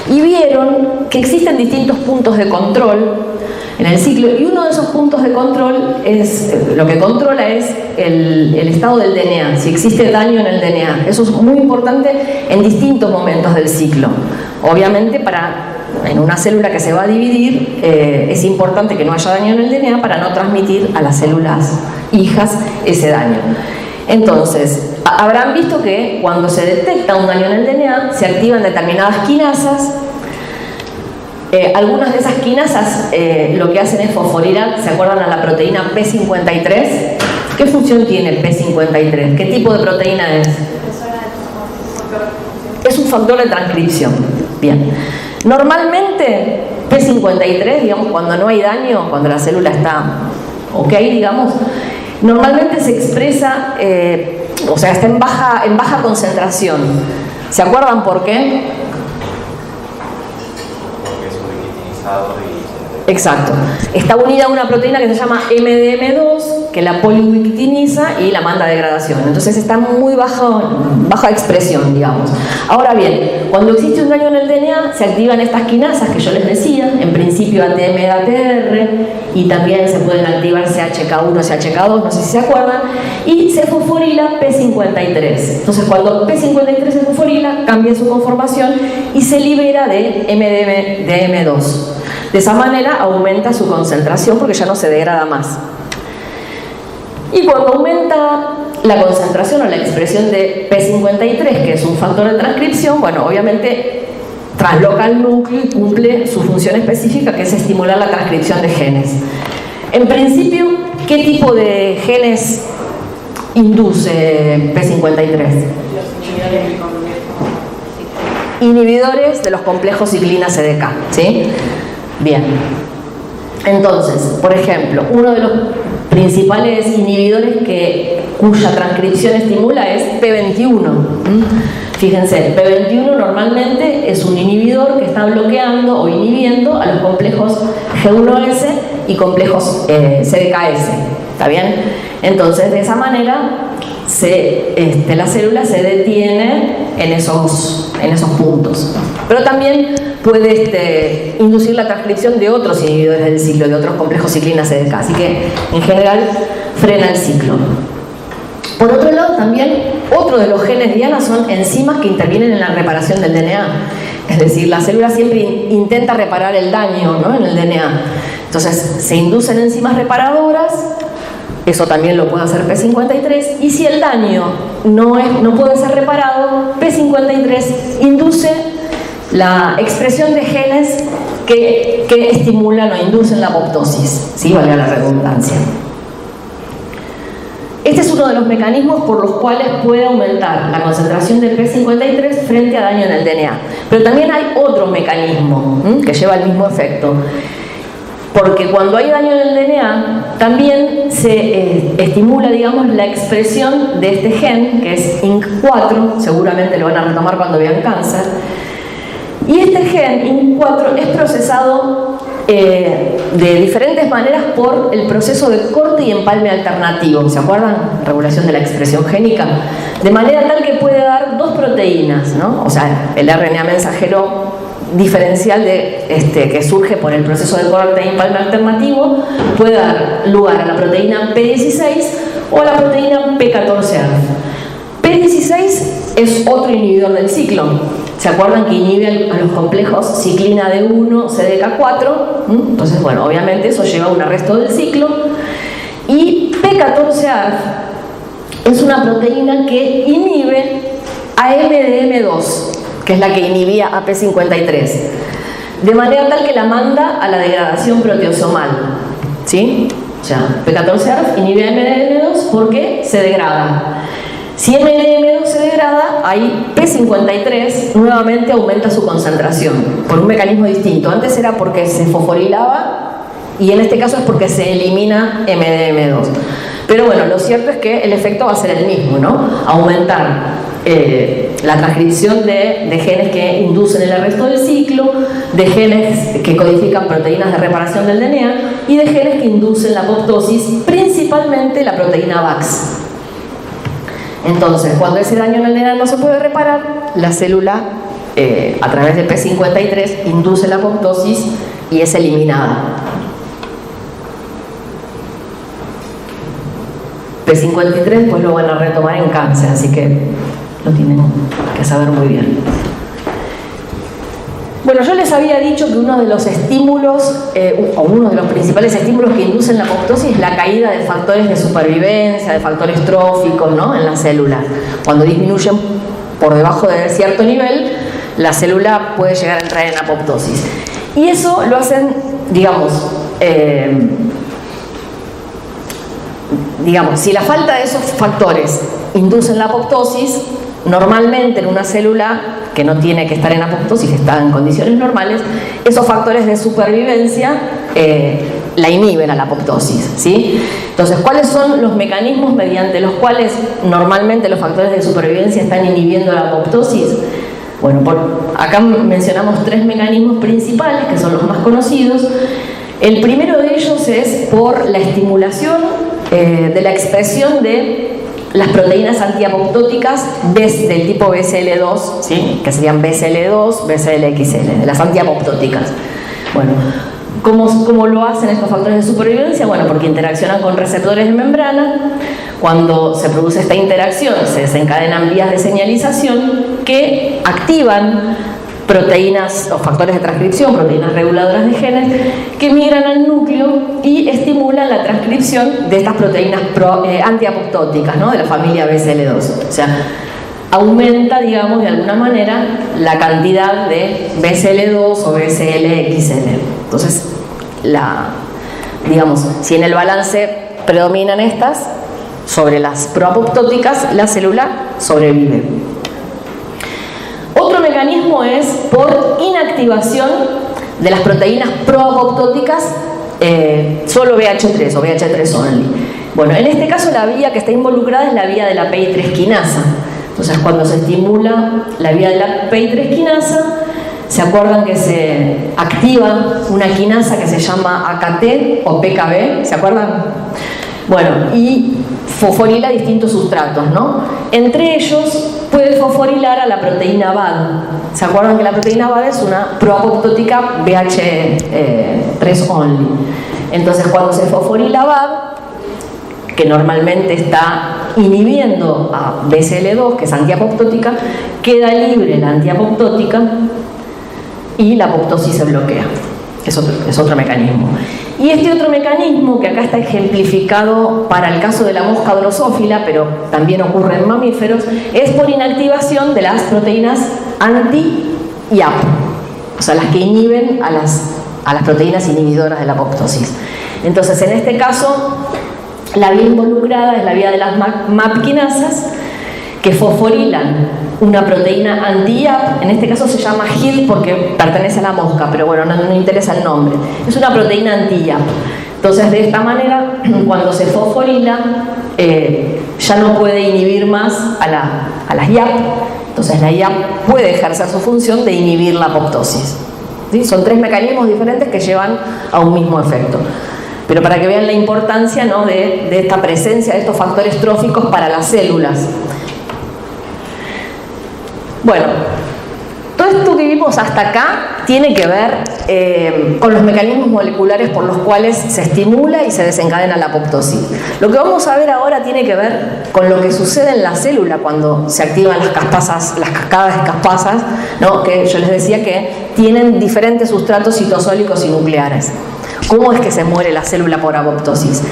Y vieron que existen distintos puntos de control en el ciclo, y uno de esos puntos de control es, lo que controla es el estado del DNA, si existe daño en el DNA. Eso es muy importante en distintos momentos del ciclo. Obviamente en una célula que se va a dividir, es importante que no haya daño en el DNA para no transmitir a las células hijas ese daño. Entonces, habrán visto que cuando se detecta un daño en el DNA, se activan determinadas quinasas. Algunas de esas quinasas lo que hacen es fosforilar, ¿se acuerdan a la proteína P53? ¿Qué función tiene el P53? ¿Qué tipo de proteína es? Es un factor de transcripción. Bien. Normalmente, P53, digamos, cuando no hay daño, cuando la célula está ok, digamos, normalmente se expresa, o sea, está en baja concentración. ¿Se acuerdan por qué? Porque es ubiquitinizado y... Exacto. Está unida a una proteína que se llama MDM2, que la poliubiquitiniza y la manda a degradación. Entonces está muy baja expresión, digamos. Ahora bien, cuando existe un daño en el DNA, se activan estas quinasas que yo les decía, en principio ATM-ATR, y también se pueden activar CHK1, CHK2, no sé si se acuerdan, y se fosforila P53. Entonces cuando P53 se fosforila, cambia su conformación y se libera de MDM2. De esa manera aumenta su concentración porque ya no se degrada más. Y cuando aumenta la concentración o la expresión de P53, que es un factor de transcripción, bueno, obviamente trasloca el núcleo y cumple su función específica, que es estimular la transcripción de genes. En principio, ¿qué tipo de genes induce P53? Inhibidores de los complejos ciclina-CDK, ¿sí? Bien. Entonces, por ejemplo, uno de los principales inhibidores cuya transcripción estimula es P21. Fíjense, P21 normalmente es un inhibidor que está bloqueando o inhibiendo a los complejos G1S y complejos CDKS. ¿Está bien? Entonces, de esa manera, la célula se detiene en esos puntos. Pero también puede inducir la transcripción de otros inhibidores del ciclo, de otros complejos ciclina-CDK. Así que, en general, frena el ciclo. Por otro lado, también, otro de los genes diana son enzimas que intervienen en la reparación del DNA. Es decir, la célula siempre intenta reparar el daño, ¿no?, en el DNA. Entonces, se inducen enzimas reparadoras. Eso también lo puede hacer P53, y si el daño no puede ser reparado, P53 induce la expresión de genes que estimulan o inducen la apoptosis, ¿sí? Valga la redundancia. Este es uno de los mecanismos por los cuales puede aumentar la concentración de P53 frente a daño en el DNA. Pero también hay otro mecanismo que lleva el mismo efecto. Porque cuando hay daño en el DNA, también se estimula, digamos, la expresión de este gen, que es INC4, seguramente lo van a retomar cuando vean cáncer. Y este gen, INC4, es procesado de diferentes maneras por el proceso de corte y empalme alternativo. ¿Se acuerdan? Regulación de la expresión génica. De manera tal que puede dar dos proteínas, ¿no? O sea, el RNA mensajero diferencial que surge por el proceso de corte y empalme alternativo puede dar lugar a la proteína P16 o a la proteína P14A. P16 es otro inhibidor del ciclo. ¿Se acuerdan que inhibe a los complejos ciclina D1, CDK4? Entonces, bueno, obviamente eso lleva a un arresto del ciclo. Y P14A es una proteína que inhibe a MDM2, que es la que inhibía a P53, de manera tal que la manda a la degradación proteosomal, ¿sí? O sea, P14A inhibe a MDM2 porque se degrada. Si MDM2 se degrada, ahí P53 nuevamente aumenta su concentración por un mecanismo distinto. Antes era porque se fosforilaba y en este caso es porque se elimina MDM2. Pero bueno, lo cierto es que el efecto va a ser el mismo, ¿no? Aumentar la transcripción de genes que inducen el arresto del ciclo, de genes que codifican proteínas de reparación del DNA y de genes que inducen la apoptosis, principalmente la proteína VAX. Entonces, cuando ese daño en el DNA no se puede reparar, la célula, a través de P53, induce la apoptosis y es eliminada. P53 pues lo van a retomar en cáncer, así que lo tienen que saber muy bien. Bueno, yo les había dicho que uno de los estímulos, o uno de los principales estímulos que inducen la apoptosis es la caída de factores de supervivencia, de factores tróficos, ¿no?, en la célula. Cuando disminuyen por debajo de cierto nivel, la célula puede llegar a entrar en apoptosis. Y eso lo hacen, digamos, si la falta de esos factores inducen la apoptosis, normalmente en una célula que no tiene que estar en apoptosis, está en condiciones normales, esos factores de supervivencia la inhiben a la apoptosis, ¿sí? Entonces, ¿cuáles son los mecanismos mediante los cuales normalmente los factores de supervivencia están inhibiendo la apoptosis? Bueno, acá mencionamos 3 mecanismos principales, que son los más conocidos. El primero de ellos es por la estimulación de la expresión de las proteínas antiapoptóticas del tipo BCL2, ¿sí?, que serían BCL2, BCLXL, de las antiapoptóticas. Bueno, ¿cómo lo hacen estos factores de supervivencia? Bueno, porque interaccionan con receptores de membrana. Cuando se produce esta interacción, se desencadenan vías de señalización que activan proteínas o factores de transcripción, proteínas reguladoras de genes, que migran al núcleo y estimulan la transcripción de estas proteínas antiapoptóticas, ¿no?, de la familia BCL2. O sea, aumenta, digamos, de alguna manera la cantidad de BCL2 o BCLXL. Entonces, si en el balance predominan estas sobre las proapoptóticas, la célula sobrevive. Otro mecanismo es por inactivación de las proteínas proapoptóticas, solo BH3 o BH3 only. Bueno, en este caso la vía que está involucrada es la vía de la PI3 quinasa. Entonces, cuando se estimula la vía de la PI3 quinasa, ¿se acuerdan que se activa una quinasa que se llama AKT o PKB? ¿Se acuerdan? Bueno, y fosforila distintos sustratos, ¿no? Entre ellos puede fosforilar a la proteína BAD. ¿Se acuerdan que la proteína BAD es una proapoptótica BH3 only? Entonces, cuando se fosforila BAD, que normalmente está inhibiendo a BCL2, que es antiapoptótica, queda libre la antiapoptótica y la apoptosis se bloquea. Es otro mecanismo. Y este otro mecanismo, que acá está ejemplificado para el caso de la mosca drosófila, pero también ocurre en mamíferos, es por inactivación de las proteínas anti-IAP, o sea, las que inhiben a las proteínas inhibidoras de la apoptosis. Entonces, en este caso, la vía involucrada es la vía de las MAP quinasas, que fosforilan una proteína anti-IAP. En este caso se llama HIL porque pertenece a la mosca, pero bueno, no interesa el nombre. Es una proteína anti-IAP. Entonces, de esta manera, cuando se fosforila, ya no puede inhibir más a las IAP. Entonces, la IAP puede ejercer su función de inhibir la apoptosis. ¿Sí? Son 3 mecanismos diferentes que llevan a un mismo efecto. Pero para que vean la importancia, ¿no?, de esta presencia de estos factores tróficos para las células. Bueno, todo esto que vimos hasta acá tiene que ver con los mecanismos moleculares por los cuales se estimula y se desencadena la apoptosis. Lo que vamos a ver ahora tiene que ver con lo que sucede en la célula cuando se activan las cascadas caspasas, ¿no?, que yo les decía que tienen diferentes sustratos citosólicos y nucleares. ¿Cómo es que se muere la célula por apoptosis?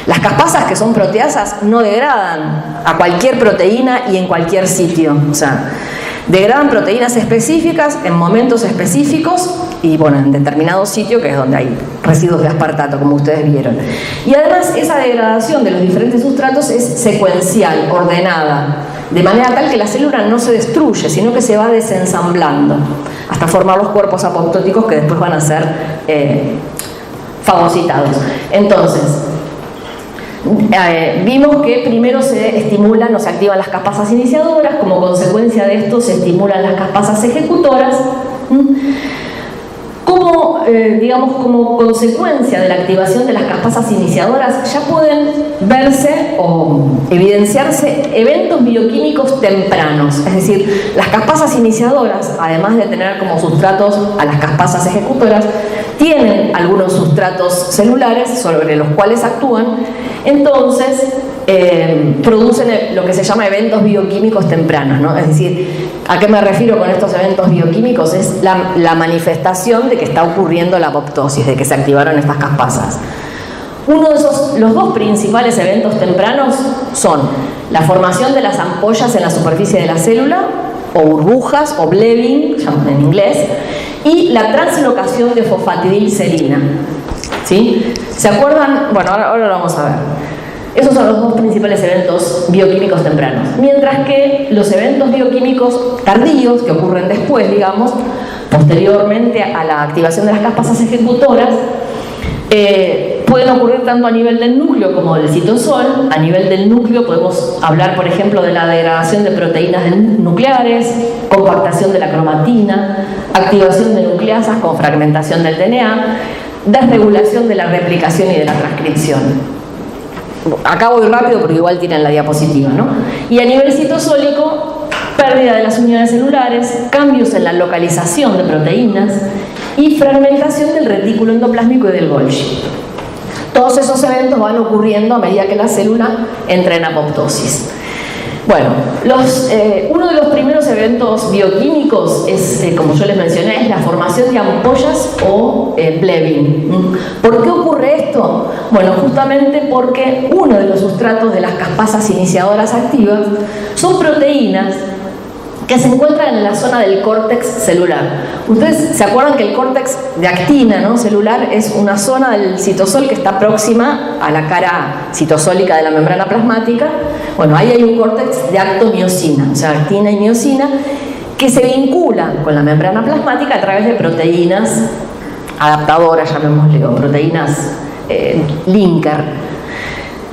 Las caspasas, que son proteasas, no degradan a cualquier proteína y en cualquier sitio. O sea, degradan proteínas específicas en momentos específicos y, bueno, en determinado sitio, que es donde hay residuos de aspartato, como ustedes vieron. Y además, esa degradación de los diferentes sustratos es secuencial, ordenada. de manera tal que la célula no se destruye, sino que se va desensamblando hasta formar los cuerpos apoptóticos que después van a ser fagocitados. Entonces, vimos que primero se estimulan o se activan las caspasas iniciadoras, como consecuencia de esto se estimulan las caspasas ejecutoras. Como consecuencia de la activación de las caspasas iniciadoras ya pueden verse o evidenciarse eventos bioquímicos tempranos, es decir, las caspasas iniciadoras, además de tener como sustratos a las caspasas ejecutoras, tienen algunos sustratos celulares sobre los cuales actúan, entonces producen lo que se llama eventos bioquímicos tempranos, ¿no? Es decir, ¿a qué me refiero con estos eventos bioquímicos? Es la manifestación de que está ocurriendo la apoptosis, de que se activaron estas caspasas. Los dos principales eventos tempranos son la formación de las ampollas en la superficie de la célula, o burbujas, o blebbing, en inglés, y la translocación de fosfatidilcerina. ¿Sí? ¿Se acuerdan? Bueno, ahora lo vamos a ver. Esos son los dos principales eventos bioquímicos tempranos. Mientras que los eventos bioquímicos tardíos, que ocurren después, digamos, posteriormente a la activación de las caspasas ejecutoras, pueden ocurrir tanto a nivel del núcleo como del citosol. A nivel del núcleo podemos hablar, por ejemplo, de la degradación de proteínas nucleares, compactación de la cromatina, activación de nucleasas con fragmentación del DNA, desregulación de la replicación y de la transcripción. Acá voy rápido porque igual tienen la diapositiva, ¿no? Y a nivel citosólico, pérdida de las unidades celulares, cambios en la localización de proteínas y fragmentación del retículo endoplásmico y del Golgi. Todos esos eventos van ocurriendo a medida que la célula entra en apoptosis. Bueno, uno de los primeros eventos bioquímicos es, como yo les mencioné, es la formación de ampollas o blebbing. ¿Por qué ocurre esto? Bueno, justamente porque uno de los sustratos de las caspasas iniciadoras activas son proteínas que se encuentran en la zona del córtex celular. Ustedes se acuerdan que el córtex de actina, ¿no?, celular es una zona del citosol que está próxima a la cara citosólica de la membrana plasmática. Bueno, ahí hay un córtex de actomiosina, o sea, actina y miosina, que se vinculan con la membrana plasmática a través de proteínas adaptadoras, llamémosle, o proteínas linker.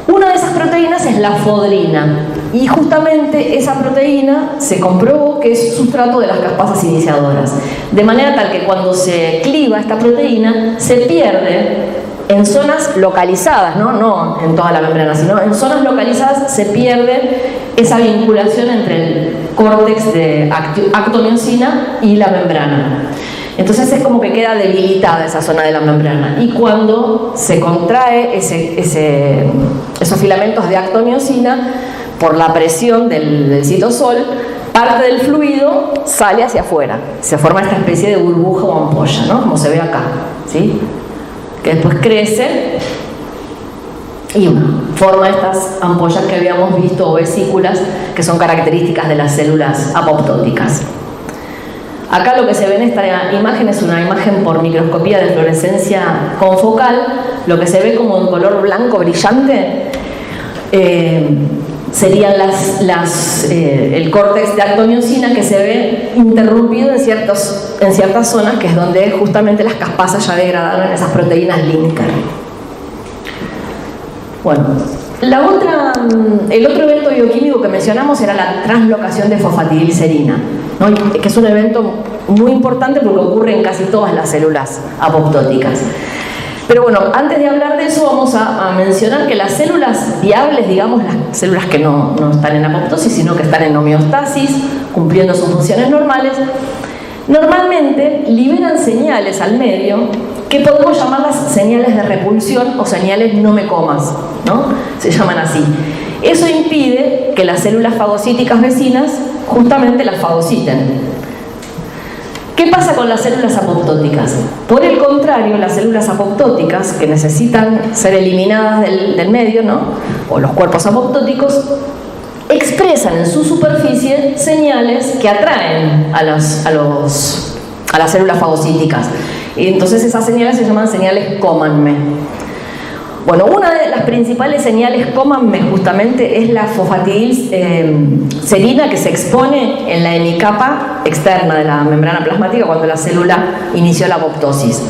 Una de esas proteínas es la fodrina, y justamente esa proteína se comprobó que es sustrato de las caspasas iniciadoras, de manera tal que cuando se cliva esta proteína se pierde en zonas localizadas, no en toda la membrana, sino en zonas localizadas se pierde esa vinculación entre el córtex de actomiosina y la membrana. Entonces es como que queda debilitada esa zona de la membrana, y cuando se contrae esos filamentos de actomiosina por la presión del citosol, parte del fluido sale hacia afuera, se forma esta especie de burbuja o ampolla, ¿no?, como se ve acá, ¿sí?, que después crece y forma estas ampollas que habíamos visto, o vesículas, que son características de las células apoptóticas. Acá lo que se ve en esta imagen es una imagen por microscopía de fluorescencia confocal. Lo que se ve como en color blanco brillante serían el córtex de actomiosina, que se ve interrumpido en ciertas zonas, que es donde justamente las caspasas ya degradaron esas proteínas linker. Bueno, el otro evento bioquímico que mencionamos era la translocación de fosfatidilcerina, ¿no?, que es un evento muy importante porque ocurre en casi todas las células apoptóticas. Pero bueno, antes de hablar de eso, vamos a mencionar que las células viables, digamos, las células que no están en apoptosis, sino que están en homeostasis, cumpliendo sus funciones normales, normalmente liberan señales al medio que podemos llamarlas señales de repulsión o señales no me comas, ¿no? Se llaman así. Eso impide que las células fagocíticas vecinas justamente las fagociten. ¿Qué pasa con las células apoptóticas? Por el contrario, las células apoptóticas, que necesitan ser eliminadas del medio, ¿no?, o los cuerpos apoptóticos, expresan en su superficie señales que atraen a las células fagocíticas. Y entonces esas señales se llaman señales cómanme. Bueno, una de las principales señales, cómanme, justamente es la fosfatidilcerina que se expone en la hemicapa externa de la membrana plasmática cuando la célula inició la apoptosis.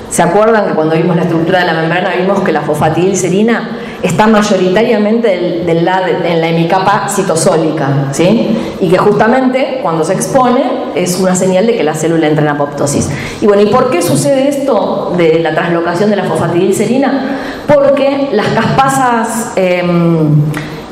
¿Se acuerdan que cuando vimos la estructura de la membrana vimos que la fosfatidilcerina está mayoritariamente en la hemicapa citosólica, ¿sí? Y que justamente cuando se expone es una señal de que la célula entra en apoptosis. Y bueno, ¿y por qué sucede esto de la translocación de la fosfatidilcerina? Porque las caspasas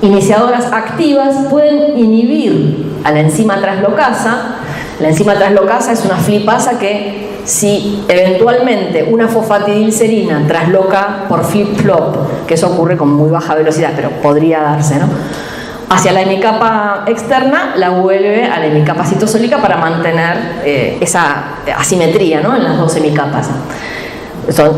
iniciadoras activas pueden inhibir a la enzima translocasa. La enzima translocasa es una flipasa que, si eventualmente una fosfatidilcerina trasloca por flip-flop, que eso ocurre con muy baja velocidad, pero podría darse, ¿no?, hacia la hemicapa externa, la vuelve a la hemicapa citosólica para mantener esa asimetría, ¿no?, en las dos hemicapas.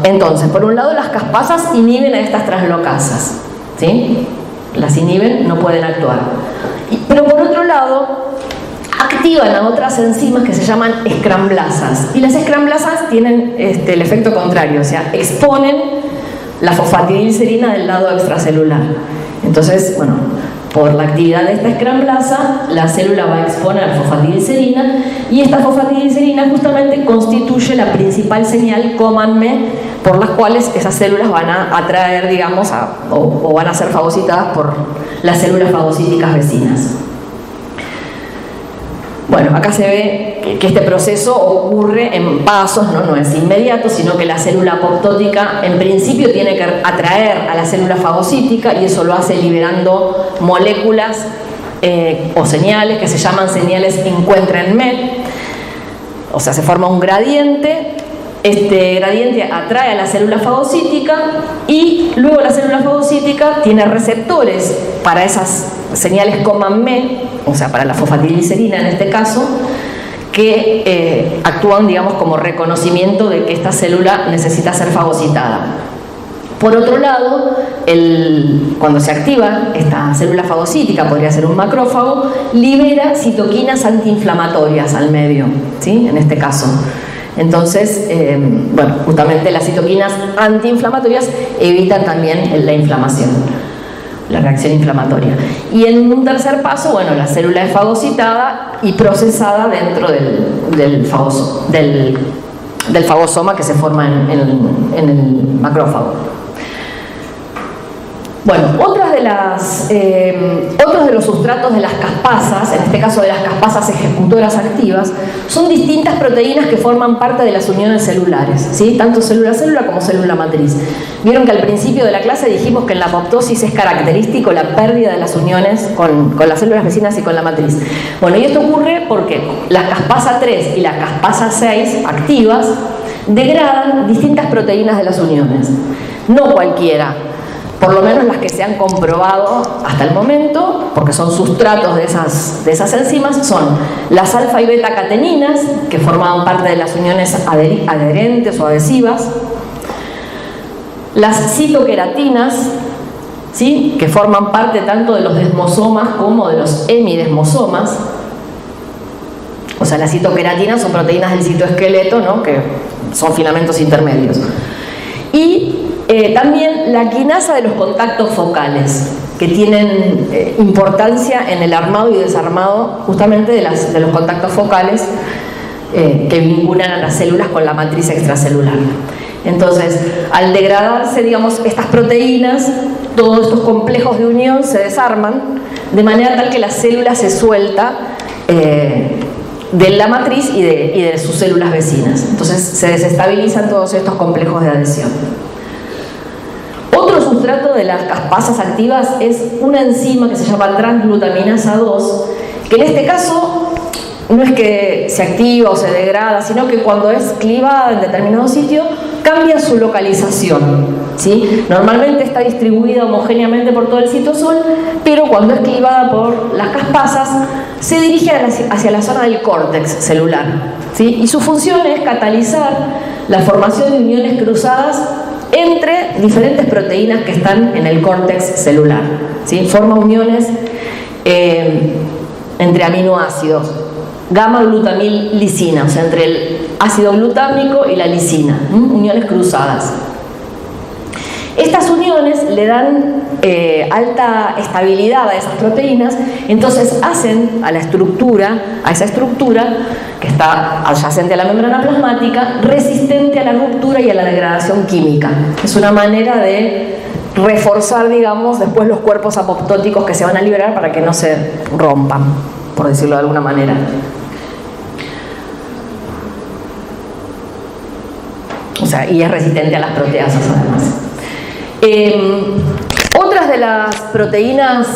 Entonces, por un lado, las caspasas inhiben a estas translocasas, ¿sí? Las inhiben, no pueden actuar. Pero por otro lado, activan a otras enzimas que se llaman escramblasas. Y las escramblasas tienen el efecto contrario, o sea, exponen la fosfatidilcerina del lado extracelular. Entonces, bueno, por la actividad de esta escramblasa, la célula va a exponer fosfatidilcerina y esta fosfatidilcerina justamente constituye la principal señal, cómanme, por las cuales esas células van a atraer, digamos, o van a ser fagocitadas por las células fagocíticas vecinas. Bueno, acá se ve que este proceso ocurre en pasos, no es inmediato, sino que la célula apoptótica en principio tiene que atraer a la célula fagocítica y eso lo hace liberando moléculas o señales que se llaman señales encuéntrenme. O sea, se forma un gradiente. Este gradiente atrae a la célula fagocítica y luego la célula fagocítica tiene receptores para esas señales cómanme, o sea, para la fosfatidilcerina en este caso, que actúan, digamos, como reconocimiento de que esta célula necesita ser fagocitada. Por otro lado, cuando se activa esta célula fagocítica, podría ser un macrófago, libera citoquinas antiinflamatorias al medio, ¿sí?, en este caso. Entonces, bueno, justamente las citoquinas antiinflamatorias evitan también la inflamación, la reacción inflamatoria. Y en un tercer paso, bueno, la célula es fagocitada y procesada dentro del fagosoma que se forma en el macrófago. Bueno, otros de los sustratos de las caspasas, en este caso de las caspasas ejecutoras activas, son distintas proteínas que forman parte de las uniones celulares, ¿sí?, tanto célula-célula como célula matriz. Vieron que al principio de la clase dijimos que en la apoptosis es característico la pérdida de las uniones con las células vecinas y con la matriz. Bueno, y esto ocurre porque las caspasa 3 y la caspasa 6 activas degradan distintas proteínas de las uniones, no cualquiera. Por lo menos las que se han comprobado hasta el momento, porque son sustratos de esas enzimas, son las alfa y beta cateninas, que formaban parte de las uniones adherentes o adhesivas, las citoqueratinas, ¿sí?, que forman parte tanto de los desmosomas como de los hemidesmosomas. O sea, las citoqueratinas son proteínas del citoesqueleto, ¿no?, que son filamentos intermedios. Y también la quinasa de los contactos focales, que tienen importancia en el armado y desarmado justamente de los contactos focales que vinculan a las células con la matriz extracelular. Entonces, al degradarse, digamos, estas proteínas, todos estos complejos de unión se desarman de manera tal que la célula se suelta de la matriz y de sus células vecinas. Entonces se desestabilizan todos estos complejos de adhesión. Otro sustrato de las caspasas activas es una enzima que se llama transglutaminasa 2, que en este caso no es que se activa o se degrada, sino que cuando es clivada en determinado sitio cambia su localización, ¿sí? Normalmente está distribuida homogéneamente por todo el citosol, pero cuando es clivada por las caspasas se dirige hacia la zona del córtex celular, ¿sí? Y su función es catalizar la formación de uniones cruzadas entre diferentes proteínas que están en el córtex celular, ¿sí? Forma uniones entre aminoácidos, gamma-glutamil-lisina, o sea, entre el ácido glutámico y la lisina, uniones cruzadas. Estas uniones le dan alta estabilidad a esas proteínas, entonces hacen a esa estructura que está adyacente a la membrana plasmática, resistente a la ruptura y a la degradación química. Es una manera de reforzar, digamos, después los cuerpos apoptóticos que se van a liberar para que no se rompan, por decirlo de alguna manera. O sea, y es resistente a las proteasas además. Otras de las proteínas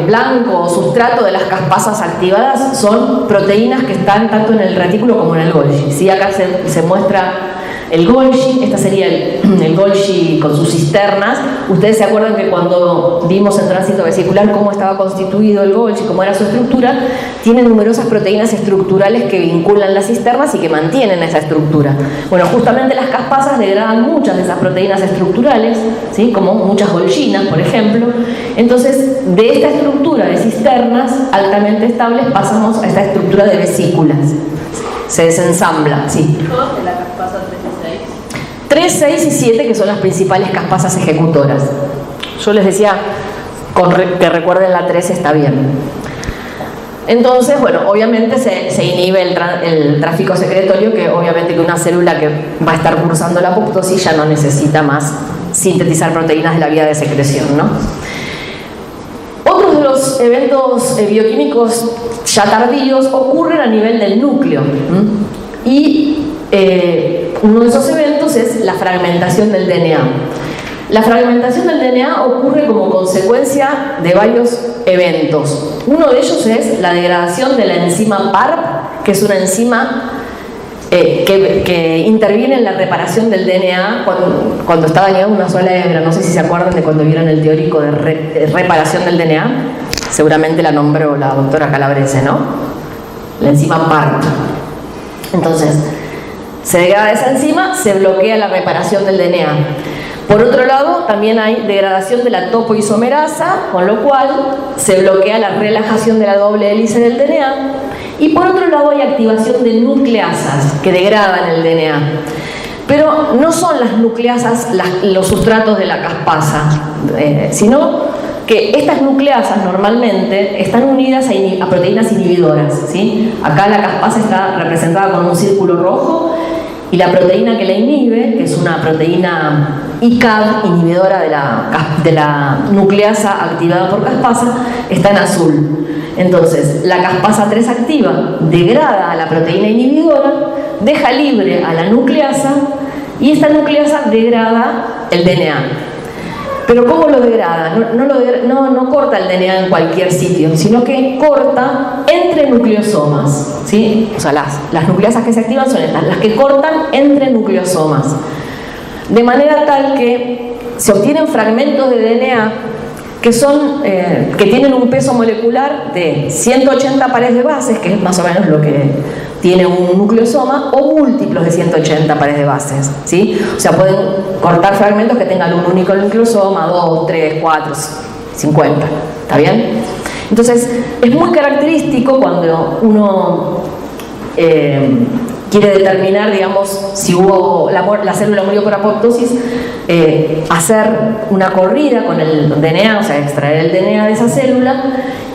blanco o sustrato de las caspasas activadas son proteínas que están tanto en el retículo como en el Golgi. ¿Sí? Acá se muestra el Golgi, esta sería el Golgi con sus cisternas. Ustedes se acuerdan que cuando vimos en tránsito vesicular cómo estaba constituido el Golgi, cómo era su estructura, tiene numerosas proteínas estructurales que vinculan las cisternas y que mantienen esa estructura. Bueno, justamente las caspasas degradan muchas de esas proteínas estructurales, ¿sí? Como muchas golginas, por ejemplo. Entonces, de esta estructura de cisternas altamente estables pasamos a esta estructura de vesículas. Se desensambla, sí. ¿Todos de la caspasa 3 y 6? 3, 6 y 7, que son las principales caspasas ejecutoras. Yo les decía que recuerden la 3 está bien. Entonces, bueno, obviamente se inhibe el tráfico secretorio, que obviamente que una célula que va a estar cursando la apoptosis ya no necesita más sintetizar proteínas de la vía de secreción, ¿no? Otros de los eventos bioquímicos ya tardíos ocurren a nivel del núcleo. Y uno de esos eventos es la fragmentación del DNA. La fragmentación del DNA ocurre como consecuencia de varios eventos. Uno de ellos es la degradación de la enzima PARP, que es una enzima que interviene en la reparación del DNA cuando está dañada una sola hebra. No sé si se acuerdan de cuando vieron el teórico de reparación del DNA. Seguramente la nombró la doctora Calabrese, ¿no? La enzima PARP. Entonces, se degrada esa enzima, se bloquea la reparación del DNA. Por otro lado, también hay degradación de la topoisomerasa, con lo cual se bloquea la relajación de la doble hélice del DNA. Y por otro lado hay activación de nucleasas que degradan el DNA. Pero no son las nucleasas los sustratos de la caspasa, sino que estas nucleasas normalmente están unidas a proteínas inhibidoras, ¿sí? Acá la caspasa está representada con un círculo rojo y la proteína que la inhibe, que es una proteína ICAD, inhibidora de la nucleasa activada por caspasa, está en azul. Entonces, la caspasa 3 activa degrada a la proteína inhibidora, deja libre a la nucleasa y esta nucleasa degrada el DNA. Pero ¿cómo lo degrada? No corta el DNA en cualquier sitio, sino que corta entre nucleosomas, ¿sí? O sea, las nucleasas que se activan son estas, las que cortan entre nucleosomas. De manera tal que se obtienen fragmentos de DNA que tienen un peso molecular de 180 pares de bases, que es más o menos lo que tiene un nucleosoma, o múltiplos de 180 pares de bases, ¿sí? O sea, pueden cortar fragmentos que tengan un único nucleosoma, 2, 3, 4, 50, ¿está bien? Entonces, es muy característico cuando uno quiere determinar, digamos, si la célula murió por apoptosis, hacer una corrida con el DNA, o sea, extraer el DNA de esa célula,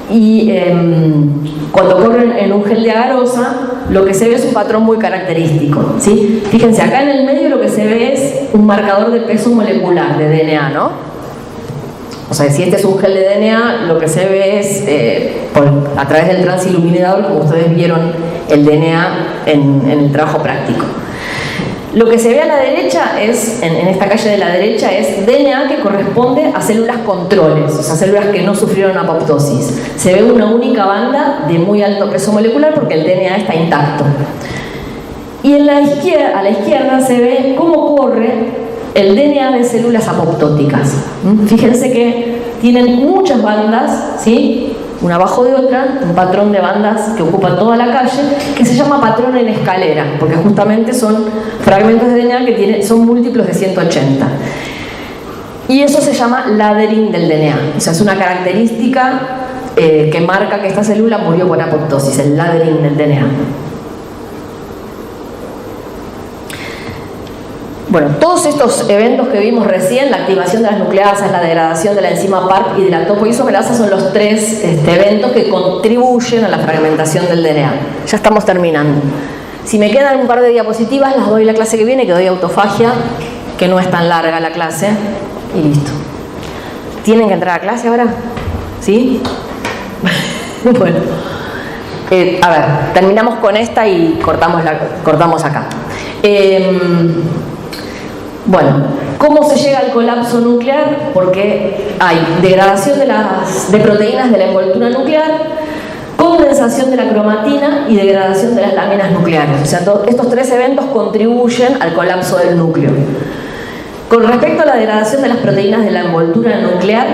y cuando corren en un gel de agarosa, lo que se ve es un patrón muy característico, ¿sí? Fíjense, acá en el medio lo que se ve es un marcador de peso molecular de DNA, ¿no? O sea, si este es un gel de DNA, lo que se ve es, a través del transiluminador, como ustedes vieron el DNA en el trabajo práctico. Lo que se ve a la derecha es, en esta calle de la derecha, es DNA que corresponde a células controles, o sea, células que no sufrieron apoptosis. Se ve una única banda de muy alto peso molecular porque el DNA está intacto. Y a la izquierda se ve cómo corre el DNA de células apoptóticas. Fíjense que tienen muchas bandas, ¿sí? Una abajo de otra, un patrón de bandas que ocupa toda la calle, que se llama patrón en escalera, porque justamente son fragmentos de DNA que son múltiplos de 180. Y eso se llama laddering del DNA. O sea, es una característica que marca que esta célula murió por apoptosis, el laddering del DNA. Bueno, todos estos eventos que vimos recién, la activación de las nucleasas, la degradación de la enzima PARP y de la topoisomerasa, son los tres eventos que contribuyen a la fragmentación del DNA. Ya estamos terminando. Si me quedan un par de diapositivas, las doy la clase que viene, que doy autofagia, que no es tan larga la clase, y listo. ¿Tienen que entrar a clase ahora? ¿Sí? Bueno, a ver, terminamos con esta y cortamos acá. Bueno, ¿cómo se llega al colapso nuclear? Porque hay degradación de proteínas de la envoltura nuclear, condensación de la cromatina y degradación de las láminas nucleares. O sea, estos tres eventos contribuyen al colapso del núcleo. Con respecto a la degradación de las proteínas de la envoltura nuclear,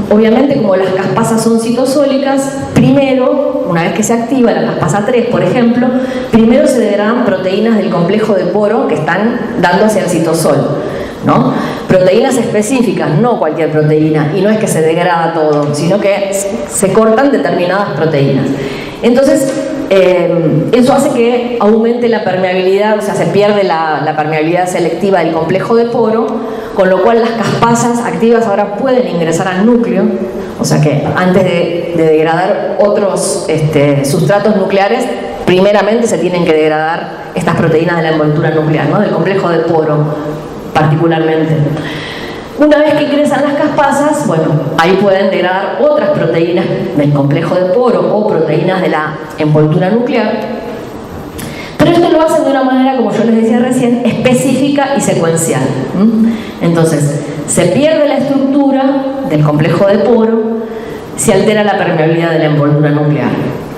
obviamente como las caspasas son citosólicas, primero, una vez que se activa la caspasa 3, por ejemplo, primero se degradan proteínas del complejo de poro que están dando hacia el citosol, ¿no? Proteínas específicas, no cualquier proteína, y no es que se degrada todo, sino que se cortan determinadas proteínas. Entonces, eso hace que aumente la permeabilidad, o sea, se pierde la permeabilidad selectiva del complejo de poro, con lo cual las caspasas activas ahora pueden ingresar al núcleo, o sea que antes de degradar otros sustratos nucleares, primeramente se tienen que degradar estas proteínas de la envoltura nuclear, ¿no? Del complejo de poro particularmente. Una vez que ingresan las caspasas, bueno, ahí pueden degradar otras proteínas del complejo de poro o proteínas de la envoltura nuclear. Pero esto lo hacen de una manera, como yo les decía recién, específica y secuencial. Entonces, se pierde la estructura del complejo de poro, se altera la permeabilidad de la envoltura nuclear.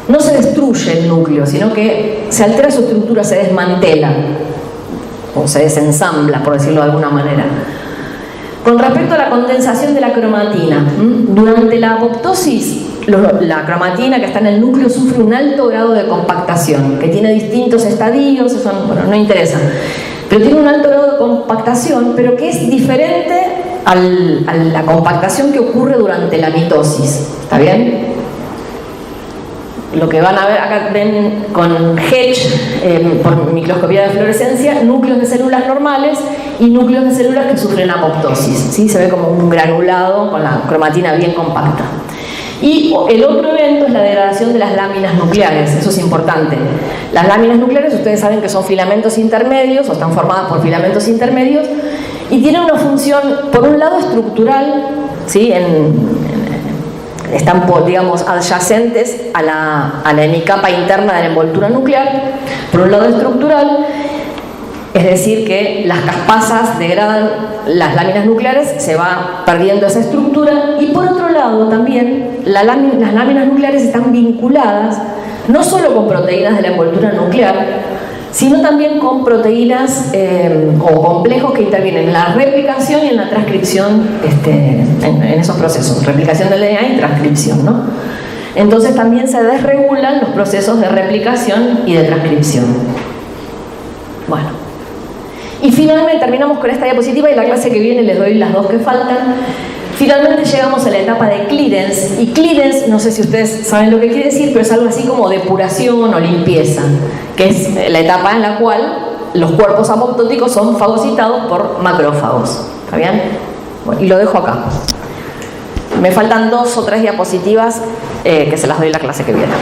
No se destruye el núcleo, sino que se altera su estructura, se desmantela o se desensambla, por decirlo de alguna manera. Con respecto a la condensación de la cromatina, durante la apoptosis, la cromatina que está en el núcleo sufre un alto grado de compactación, que tiene distintos estadios, eso no interesa, pero tiene un alto grado de compactación, pero que es diferente a la compactación que ocurre durante la mitosis. ¿Está bien? Lo que van a ver acá, ven con Hedge, por microscopía de fluorescencia, núcleos de células normales y núcleos de células que sufren apoptosis, ¿sí? Se ve como un granulado con la cromatina bien compacta. Y el otro evento es la degradación de las láminas nucleares, eso es importante. Las láminas nucleares, ustedes saben que son filamentos intermedios, o están formadas por filamentos intermedios, y tienen una función, por un lado, estructural, ¿sí? Están, digamos, adyacentes a la hemicapa interna de la envoltura nuclear, por un lado estructural, es decir que las caspasas degradan las láminas nucleares, se va perdiendo esa estructura, y por otro lado también las láminas nucleares están vinculadas no solo con proteínas de la envoltura nuclear, sino también con proteínas o complejos que intervienen en la replicación y en la transcripción, en esos procesos, replicación del DNA y transcripción, ¿no? Entonces también se desregulan los procesos de replicación y de transcripción. Bueno, y finalmente terminamos con esta diapositiva, y la clase que viene les doy las dos que faltan. Finalmente llegamos a la etapa de clearance, y clearance, no sé si ustedes saben lo que quiere decir, pero es algo así como depuración o limpieza, que es la etapa en la cual los cuerpos apoptóticos son fagocitados por macrófagos. ¿Está bien? Bueno, y lo dejo acá. Me faltan 2 o 3 diapositivas que se las doy en la clase que viene.